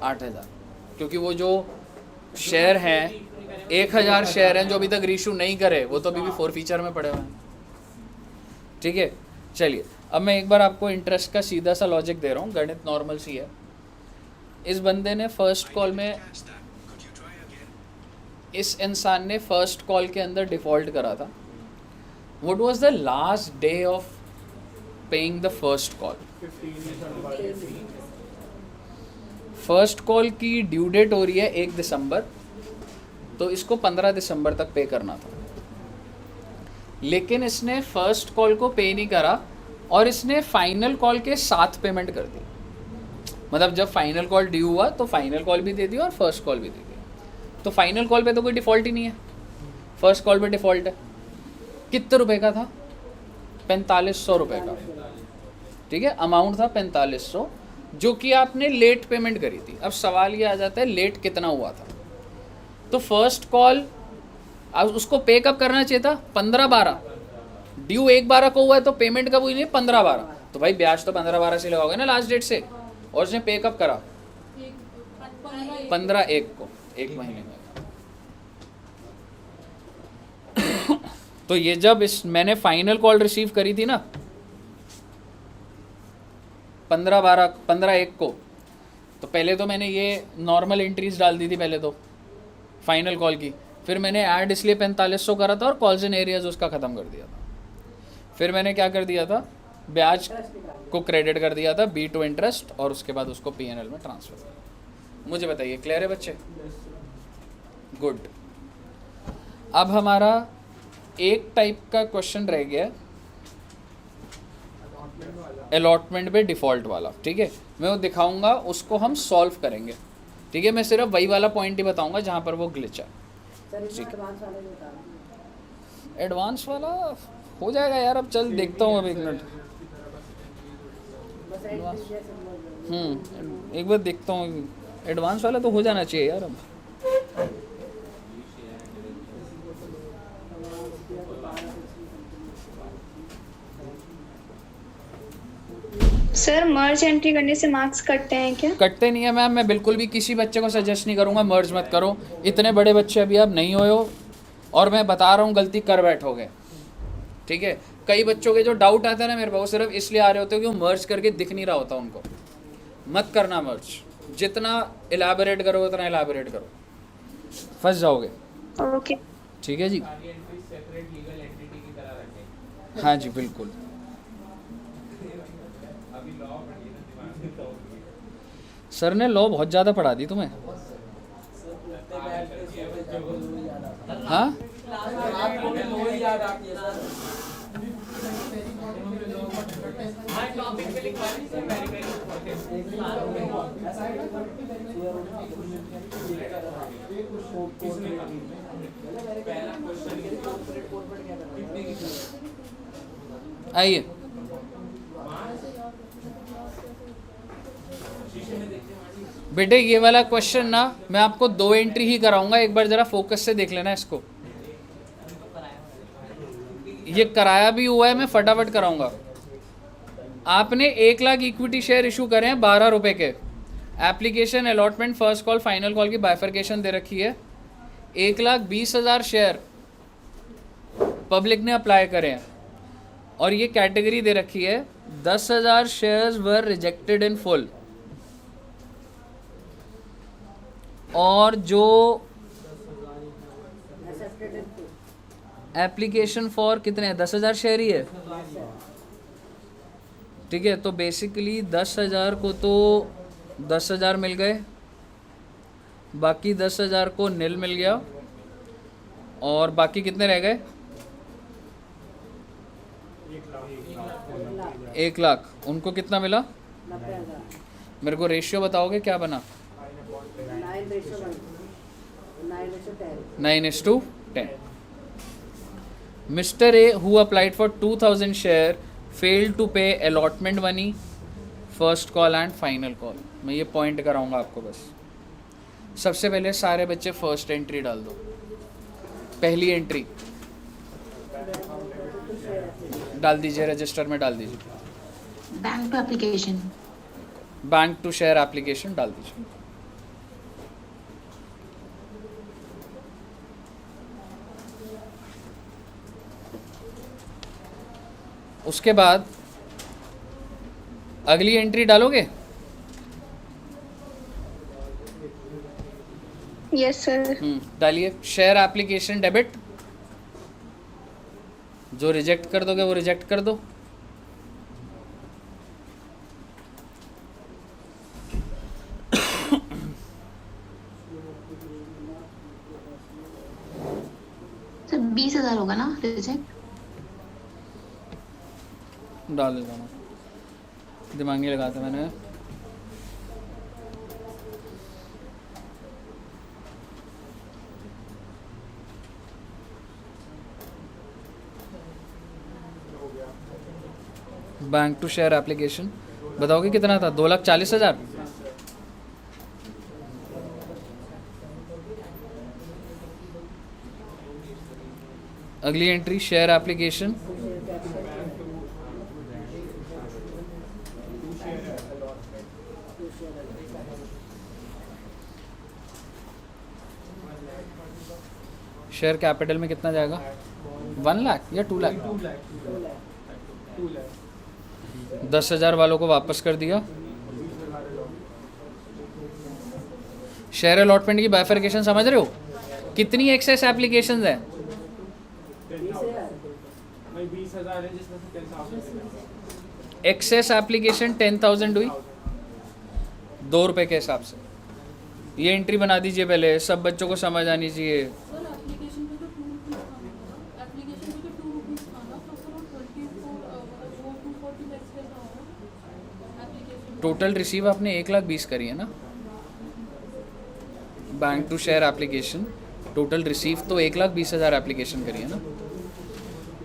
8,000, क्योंकि वो जो शेयर हैं 1000 शेयर हैं जो अभी तक रीशू नहीं करे, वो तो अभी भी फॉर फीचर में पड़े हुए हैं, ठीक है। चलिए अब मैं एक बार आपको इंटरेस्ट का सीधा सा लॉजिक दे रहा हूँ, गणित नॉर्मल सी है। इस बंदे ने फर्स्ट कॉल में, इस इंसान ने फर्स्ट कॉल के अंदर डिफ़ॉल्ट करा था। What was the last day of paying the first call? First call की ड्यू डेट हो रही है 1 दिसंबर, तो इसको 15 दिसंबर तक पे करना था। लेकिन इसने फर्स्ट कॉल को पे नहीं करा और इसने फाइनल कॉल के साथ पेमेंट कर दी। मतलब जब फाइनल कॉल ड्यू हुआ तो फाइनल कॉल भी दे दी और फर्स्ट कॉल भी दे दी। तो फाइनल कॉल पे तो कोई डिफ़ॉल्ट ही नहीं है, फर्स्ट कॉल पे डिफ़ॉल्ट है। कितने रुपए का था? 4500 रुपये का, ठीक है। अमाउंट था 4500, जो कि आपने लेट पेमेंट करी थी। अब सवाल ये आ जाता है लेट कितना हुआ था? तो फर्स्ट कॉल अब उसको पे कब करना चाहिए था? 15/12, ड्यू 1/12 को हुआ है तो पेमेंट कब हुई? नहीं, 15/12। तो भाई ब्याज तो 15/12 से लगाओगे ना लास्ट डेट से, और उसने पे कब करा? 15/1 को, 1 महीने में। तो ये जब मैंने फाइनल कॉल रिसीव करी थी ना 15/1 को, तो पहले तो मैंने ये नॉर्मल एंट्रीज डाल दी थी पहले तो फाइनल कॉल की, फिर मैंने ऐड इसलिए 4500 करा था और कॉल्स एंड एरियाज उसका ख़त्म कर दिया था। फिर मैंने क्या कर दिया था, ब्याज को क्रेडिट कर दिया था B टू इंटरेस्ट, और उसके बाद उसको P&L में ट्रांसफर कर। मुझे बताइए क्लियर है बच्चे? गुड। अब हमारा एक टाइप का क्वेश्चन रह गया अलॉटमेंट पे डिफ़ॉल्ट वाला, ठीक है। मैं वो दिखाऊंगा, उसको हम सॉल्व करेंगे, ठीक है। मैं सिर्फ वही वाला पॉइंट ही बताऊंगा जहाँ पर वो ग्लिच है। एडवांस वाला हो जाएगा यार, अब चल देखता हूँ, अब 1 मिनट। एक बार देखता हूँ, एडवांस वाला तो हो जाना चाहिए यार अब। सर मर्ज एंट्री करने से मार्क्स कटते हैं क्या? कटते नहीं है मैम, मैं बिल्कुल भी किसी बच्चे को सजेस्ट नहीं करूँगा मर्ज मत करो। इतने बड़े बच्चे अभी आप नहीं हो, और मैं बता रहा हूँ गलती कर बैठोगे, ठीक है। कई बच्चों के जो डाउट आता है ना मेरे पास, वो सिर्फ इसलिए आ रहे होते हैं कि वो मर्ज करके दिख नहीं रहा होता उनको। मत करना मर्ज, जितना इलाबोरेट करो उतना इलाबोरेट करो, फंस जाओगे। ओके, ठीक है जी, सारी एंट्री सेपरेट लीगल एंटिटी की तरह रखें। हाँ जी बिल्कुल। अभी लॉ पढ़िए ना, दिमाग में तो सर ने लॉ बहुत ज़्यादा पढ़ा दी तुम्हें? हाँ आइए, बेटे ये वाला क्वेश्चन ना मैं आपको 2 एंट्री ही कराऊंगा, एक बार ज़रा फोकस से देख लेना इसको। ये कराया भी हुआ है, मैं फटाफट कराऊंगा। आपने 1 लाख इक्विटी शेयर इशू करे हैं 12 रुपए के। Application, allotment, first call, final call की बाइफर्केशन दे रखी है। 1,20,000 शेयर पब्लिक ने अप्लाई करे हैं, और ये कैटेगरी दे रखी है 10,000 shares were rejected in full. और जो Accepted in two. Application for कितने हैं, 10,000 शेयर ही है, ठीक है। तो बेसिकली 10,000 को तो 10,000 मिल गए, बाकी 10,000 को नील मिल गया, और बाकी कितने रह गए, 1,00,000। उनको कितना मिला, 90,000. मेरे को रेशियो बताओगे क्या बना, 9:1. 9:10. 9:10. Mr. A, who applied for 2,000 share, failed to pay allotment money, first call and final call. मैं ये पॉइंट कराऊंगा आपको बस। सबसे पहले सारे बच्चे फर्स्ट एंट्री डाल दो, पहली एंट्री डाल दीजिए, रजिस्टर में डाल दीजिए, bank to application. Bank to share application डाल दीजिए। उसके बाद अगली एंट्री डालोगे, यस सर। डालिए शेयर एप्लीकेशन डेबिट, जो रिजेक्ट कर दोगे वो रिजेक्ट कर दो। सर 20,000 होगा ना रिजेक्ट? डाल देता हूँ, दिमागी लगाता मैंने। बैंक टू शेयर एप्लीकेशन बताओगे कितना था, 2,40,000। अगली entry share application, share capital में कितना जाएगा, 1 लाख या 2 लाख? 10,000 वालों को वापस कर दिया। शेयर अलॉटमेंट की बाइफरकेशन समझ रहे हो, कितनी एक्सेस एप्लीकेशंस है, 20,000 है जिसमें से 10,000 एक्सेस एप्लीकेशन 10,000 हुई, 2 रुपए के हिसाब से। ये एंट्री बना दीजिए पहले, सब बच्चों को समझ आनी चाहिए। सर एप्लीकेशन पे तो 2 रुपीज़ था, एप्लीकेशन पे तो 2 रुपीज़ था ना, तो सर वो 240 लैक्स कैसा होगा एप्लीकेशन? टोटल रिसीव आपने 1,20,000 करी है ना, bank to share application total receive तो 1,20,000 एप्लीकेशन करी है ना।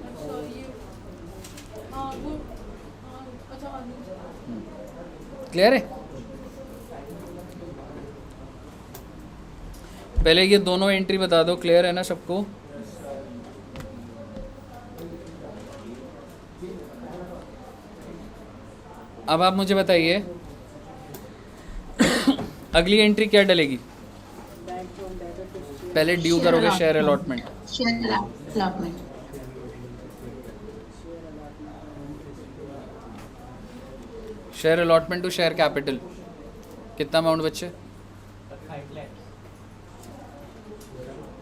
अच्छा ये हाँ वो हाँ अच्छा हाँ जी। क्लियर है? पहले ये दोनों एंट्री बता दो, क्लियर है ना सबको? अब आप मुझे बताइए अगली एंट्री क्या डलेगी, पहले ड्यू करोगे share allotment, share allotment. Share allotment to share capital कितना अमाउंट बच्चे,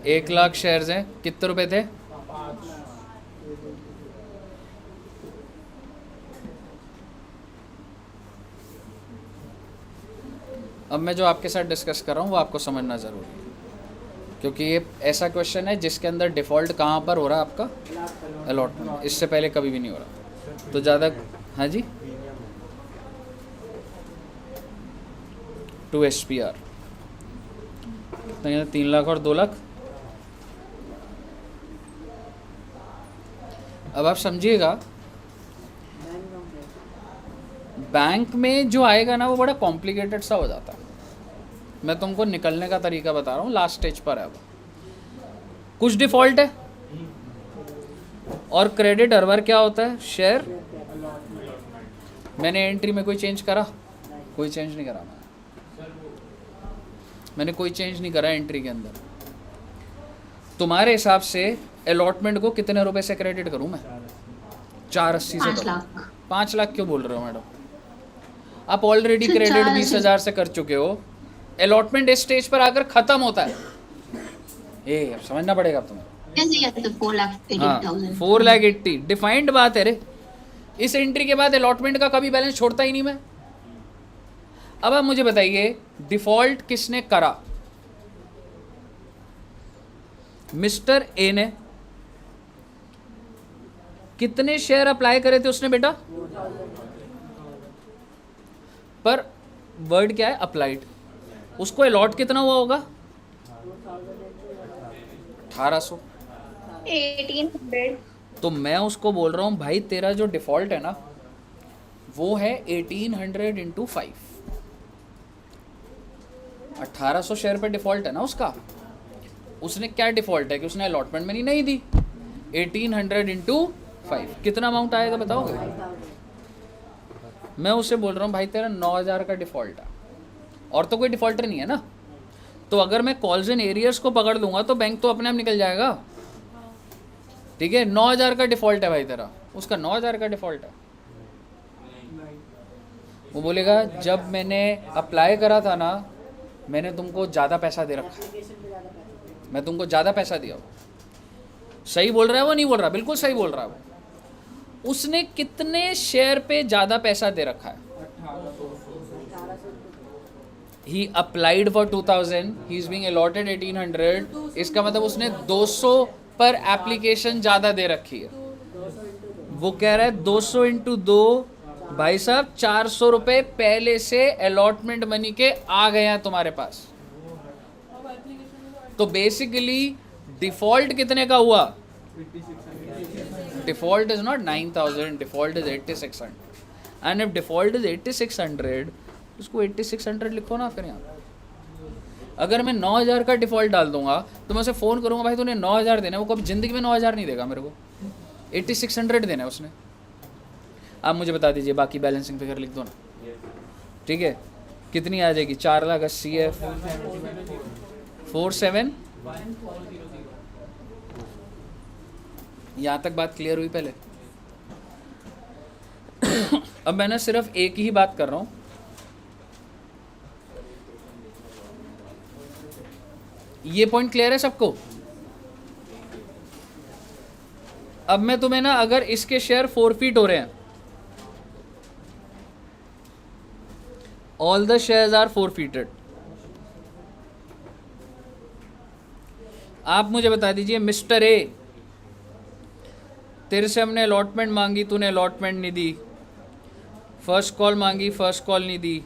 1,00,000 शेयर्स हैं, कितने रुपए थे, 5। अब मैं जो आपके साथ डिस्कस कर रहा हूँ वो आपको समझना ज़रूरी है, क्योंकि ये ऐसा क्वेश्चन है जिसके अंदर डिफ़ॉल्ट कहाँ पर हो रहा है आपका, अलॉटमेंट, इससे पहले कभी भी नहीं हो रहा। तो ज़्यादा, हाँ जी, 2 SPR 3 लाख और 2 लाख। अब आप समझिएगा, बैंक में जो आएगा ना वो बड़ा कॉम्प्लिकेटेड सा हो जाता है। मैं तुमको निकलने का तरीका बता रहा हूँ, लास्ट स्टेज पर है वो। कुछ डिफ़ॉल्ट है और क्रेडिट हर बार क्या होता है, शेयर। मैंने एंट्री में कोई चेंज करा, कोई चेंज नहीं करा, मैंने कोई चेंज नहीं करा एंट्री के अंदर। तुम्हारे हिसाब से अलॉटमेंट को कितने रुपए से क्रेडिट करूं मैं, 480 से 5 करूं। लाख। 5 लाख क्यों बोल रहे हो मैडम, आप ऑलरेडी क्रेडिट 20,000 से कर चुके हो, अलॉटमेंट इस स्टेज पर आकर खत्म होता है। अब समझना पड़ेगा अब तुम्हें। Yes, yes, the 4,80,000. 4,80,000 डिफाइंड बात है रे। इस एंट्री के बाद अलॉटमेंट का कभी बैलेंस छोड़ता ही नहीं मैं। अब आप मुझे बताइए डिफॉल्ट किसने करा? मिस्टर ए ने। कितने शेयर अप्लाई करे थे उसने बेटा? पर वर्ड क्या है? अप्लाइड। उसको अलॉट कितना हुआ होगा? 1800। 1800। तो मैं उसको बोल रहा हूँ भाई तेरा जो डिफ़ॉल्ट है ना वो है 1800 इंटू 5। 1800 शेयर पे डिफ़ॉल्ट है ना उसका। उसने क्या डिफ़ॉल्ट है कि उसने अलॉटमेंट मनी नहीं दी। 1800 इंटू 5 कितना अमाउंट आएगा बताओगे? मैं उससे बोल रहा हूँ भाई तेरा 9000 का डिफ़ॉल्ट है और तो कोई डिफ़ॉल्टर नहीं है ना। तो अगर मैं कॉल्स एंड एरियर्स को पकड़ लूँगा तो बैंक तो अपने आप निकल जाएगा। ठीक है, 9000 का डिफ़ॉल्ट है भाई तेरा, उसका 9000 का डिफ़ॉल्ट है। वो बोलेगा जब मैंने अप्लाई करा था ना मैंने तुमको ज़्यादा पैसा दे रखा है, मैं तुमको ज़्यादा पैसा दिया। सही बोल रहा है वो? नहीं बोल रहा? बिल्कुल सही बोल रहा है वो। उसने कितने शेयर पे ज़्यादा पैसा दे रखा है? He applied for 2000, he is being allotted 1800। इसका मतलब उसने 200 पर एप्लीकेशन ज़्यादा दे रखी है। वो कह रहा है 200 इंटू 2 भाई साहब 400 रुपये पहले से अलॉटमेंट मनी के आ गए हैं तुम्हारे पास। तो बेसिकली डिफॉल्ट कितने का हुआ? Default is not 9000, default is 8600। And if default is 8600 उसको 8600 लिखो ना फिर यहाँ। अगर मैं 9000 का डिफॉल्ट डाल दूंगा तो मैं उसे फ़ोन करूंगा भाई तूने 9000 देना है, वो कभी ज़िंदगी में 9000 नहीं देगा मेरे को, 8600 देना है उसने। आप मुझे बता दीजिए बाकी बैलेंसिंग फिगर लिख दो ना। ठीक है, कितनी आ जाएगी? 4,80,000 है 47। यहाँ तक बात क्लियर हुई पहले? अब मैं ना सिर्फ एक ही बात कर रहा हूँ। ये पॉइंट क्लियर है सबको? अब मैं तुम्हें ना अगर इसके शेयर फोरफीट हो रहे हैं, ऑल द शेयर्स आर फोरफीटेड, आप मुझे बता दीजिए मिस्टर ए तेरे से हमने अलॉटमेंट मांगी, तूने अलॉटमेंट नहीं दी। फर्स्ट कॉल मांगी, फर्स्ट कॉल नहीं दी।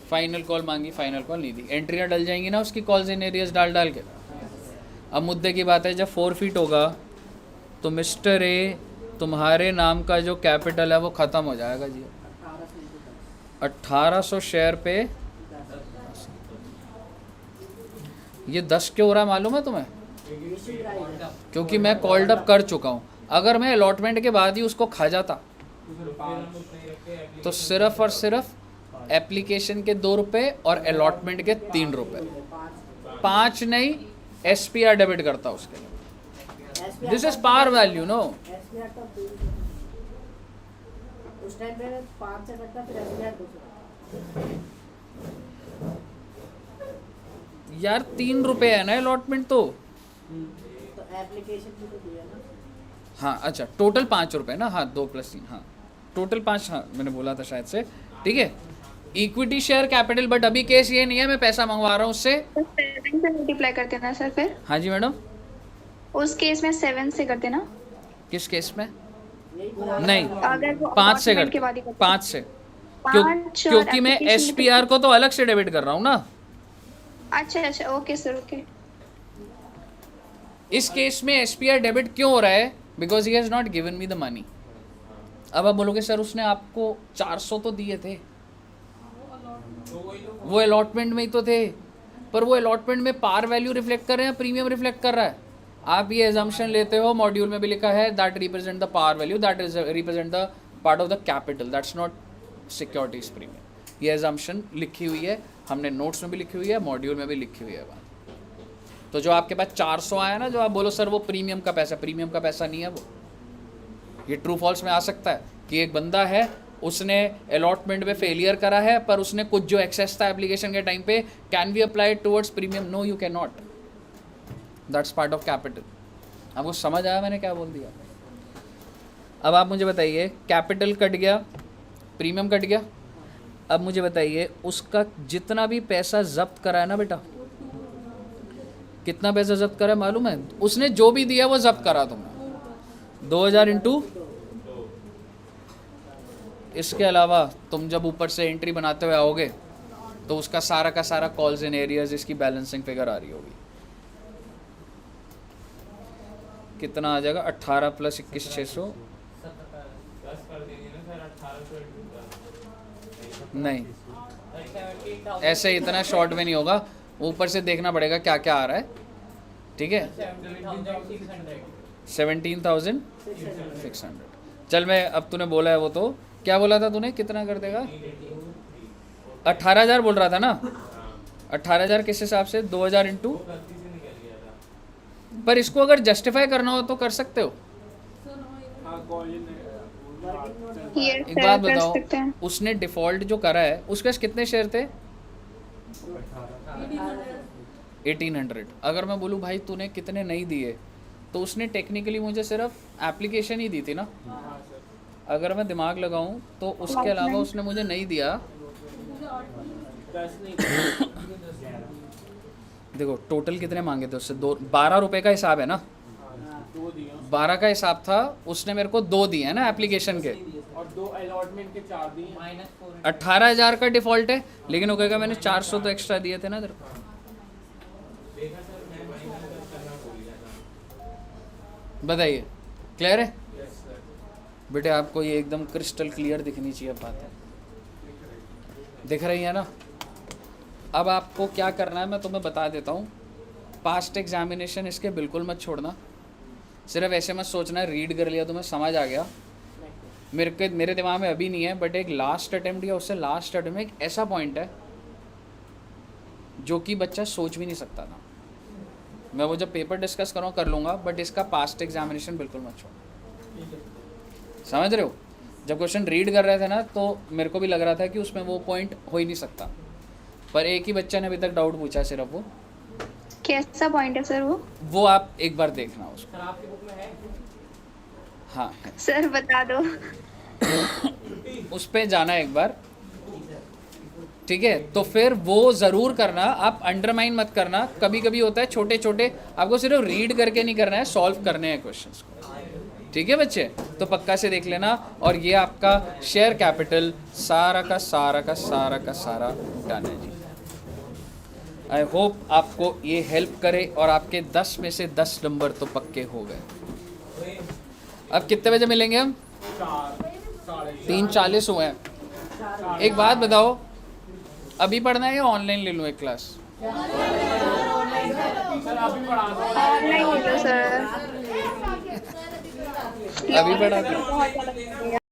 फाइनल कॉल मांगी, फाइनल कॉल नहीं दी। एंट्रियाँ डल जाएंगी ना उसकी कॉल्स इन एरियर्स डाल डाल के। अब मुद्दे की बात है जब फोरफीट होगा तो मिस्टर ए तुम्हारे नाम का जो कैपिटल है वो ख़त्म हो जाएगा जी। 1800 शेयर पे ये 10 क्यों हो रहा है मालूम है तुम्हें? क्योंकि मैं कॉल्ड अप कर चुका हूँ। अगर मैं अलॉटमेंट के बाद ही उसको खा जाता तो सिर्फ और सिर्फ एप्लीकेशन के 2 रुपये और अलॉटमेंट के 3 रुपये, 5 नहीं SPR डेबिट करता उसके लिए। This is par value no. उस टाइम पे 5 से कटता फिर SBR 200। यार 3 रुपये है ना अलॉटमेंट तो एप्लीकेशन भी तो दिया ना। हाँ अच्छा टोटल 5 रुपये ना। हाँ 2 + 3 हाँ टोटल 5। हाँ मैंने बोला था शायद से। ठीक है, इक्विटी शेयर कैपिटल। बट अभी केस ये नहीं है मैं पैसा मंगवा रहा हूँ उससे। 7 से मल्टीप्लाई करते ना सर फिर? हाँ जी मैडम। उस केस में 7 से करते ना? किस केस में? नहीं अगर वो 5 से allotment के बाद करते, ही करते। 5 से। 5 क्योंकि मैं application SPR को तो अलग से डेबिट कर रहा हूँ ना। अच्छा अच्छा ओके सर ओके। इस केस में SPR डेबिट क्यों हो रहा है? Because he has not given me the money. अब आप बोलोगे सर उसने आपको 400 तो दिए थे, वो अलॉटमेंट में ही तो थे। पर वो अलॉटमेंट में पार वैल्यू रिफ्लेक्ट कर रहे हैं, प्रीमियम रिफ्लेक्ट कर रहा है। आप ये एजम्पशन लेते हो, मॉड्यूल में भी लिखा है that represent the par value, that is represent the part of the capital, that's not securities premium. ये एजम्पशन लिखी हुई है, हमने नोट्स में भी लिखी हुई है, मॉड्यूल में भी लिखी हुई है बात। तो जो आपके पास 400 आया ना, जो आप बोलो सर वो प्रीमियम का पैसा नहीं है वो। ये ट्रू फॉल्स में आ सकता है कि एक बंदा है उसने अलॉटमेंट में फेलियर करा है, पर उसने कुछ जो एक्सेस था एप्लीकेशन के टाइम पे, can we apply towards premium? No, you can not. That's part of capital. आपको समझ आया मैंने क्या बोल दिया? अब आप मुझे बताइए, कैपिटल कट गया, प्रीमियम कट गया. अब मुझे बताइए उसका जितना भी पैसा जब्त करा है ना बेटा, कितना पैसा जब्त करा है मालूम है? उसने जो भी दिया वो जब्त करा तुमने. 2000 इंटू, इसके अलावा तुम जब ऊपर से एंट्री बनाते हुए आओगे तो उसका सारा का सारा कॉल्स इन एरियाज, इसकी बैलेंसिंग फिगर आ रही होगी. कितना आ जाएगा? 18 + 21 600. 10 कर देंगे ना सर, 1800 इंटू नहीं, ऐसे इतना शॉर्ट में नहीं होगा, ऊपर से देखना पड़ेगा क्या क्या आ रहा है. ठीक है, 17,600. चल मैं, अब तूने बोला है वो, तो क्या बोला था तूने, कितना कर देगा? 18,000 बोल रहा था ना. 18,000 किस हिसाब से? 2000 इंटू. पर इसको अगर जस्टिफाई करना हो तो कर सकते हो. Yes, एक sir, बात कर बताओ, सकते हैं. उसने डिफॉल्ट जो करा है उसके पास कितने शेयर थे? 1800. अगर मैं बोलूँ भाई तूने कितने नहीं दिए, तो उसने टेक्निकली मुझे सिर्फ एप्लीकेशन ही दी थी ना. अगर मैं दिमाग लगाऊं तो उसके अलावा उसने मुझे नहीं दिया. देखो टोटल कितने मांगे थे उससे? 12 रुपए का हिसाब है ना. 12 का हिसाब था, उसने मेरे को 2 दिए हैं ना एप्लीकेशन के, और 2 अलॉटमेंट के 4 दिए. 18,000 का डिफॉल्ट है, लेकिन वो कहेगा मैंने 400 तो एक्स्ट्रा दिए थे ना तेरे को. बताइए, क्लियर है बेटे? आपको ये एकदम क्रिस्टल क्लियर दिखनी चाहिए बात है. दिख रही है ना? अब आपको क्या करना है मैं तुम्हें बता देता हूँ. पास्ट एग्जामिनेशन इसके बिल्कुल मत छोड़ना. सिर्फ ऐसे मत सोचना रीड कर लिया तुम्हें समझ आ गया. मेरे दिमाग में अभी नहीं है, बट एक लास्ट अटेम्प्ट या उससे लास्ट अटेम्प्ट में एक ऐसा पॉइंट है जो कि बच्चा सोच भी नहीं सकता था. मैं वो जब पेपर डिस्कस करूँ कर लूँगा, बट इसका पास्ट एग्जामिनेशन बिल्कुल मत छोड़ो. समझ रहे हो? जब क्वेश्चन रीड कर रहे थे ना तो मेरे को भी लग रहा था कि उसमें वो पॉइंट हो ही नहीं सकता, पर एक ही बच्चा ने अभी तक डाउट पूछा सिर्फ. वो कैसा पॉइंट है सर वो आप एक बार देखना उसको. सर आपकी बुक में है? हाँ, सर बता दो. उस पे जाना एक बार. ठीक है, तो फिर वो ज़रूर करना, आप अंडरमाइन मत करना. कभी कभी होता है छोटे छोटे, आपको सिर्फ रीड करके नहीं करना है, सॉल्व करने हैं क्वेश्चंस को. ठीक है बच्चे, तो पक्का से देख लेना. और ये आपका शेयर कैपिटल सारा का सारा का सारा का सारा डन है जी. आई होप आपको ये हेल्प करे और आपके 10 में से 10 नंबर तो पक्के हो गए. अब कितने बजे मिलेंगे हम? 3:40 हुए हैं. एक बात बताओ, अभी पढ़ना है या ऑनलाइन ले लूँ एक क्लास? ऑनलाइन हो सर. अभी पढ़ा बहुत ज़्यादा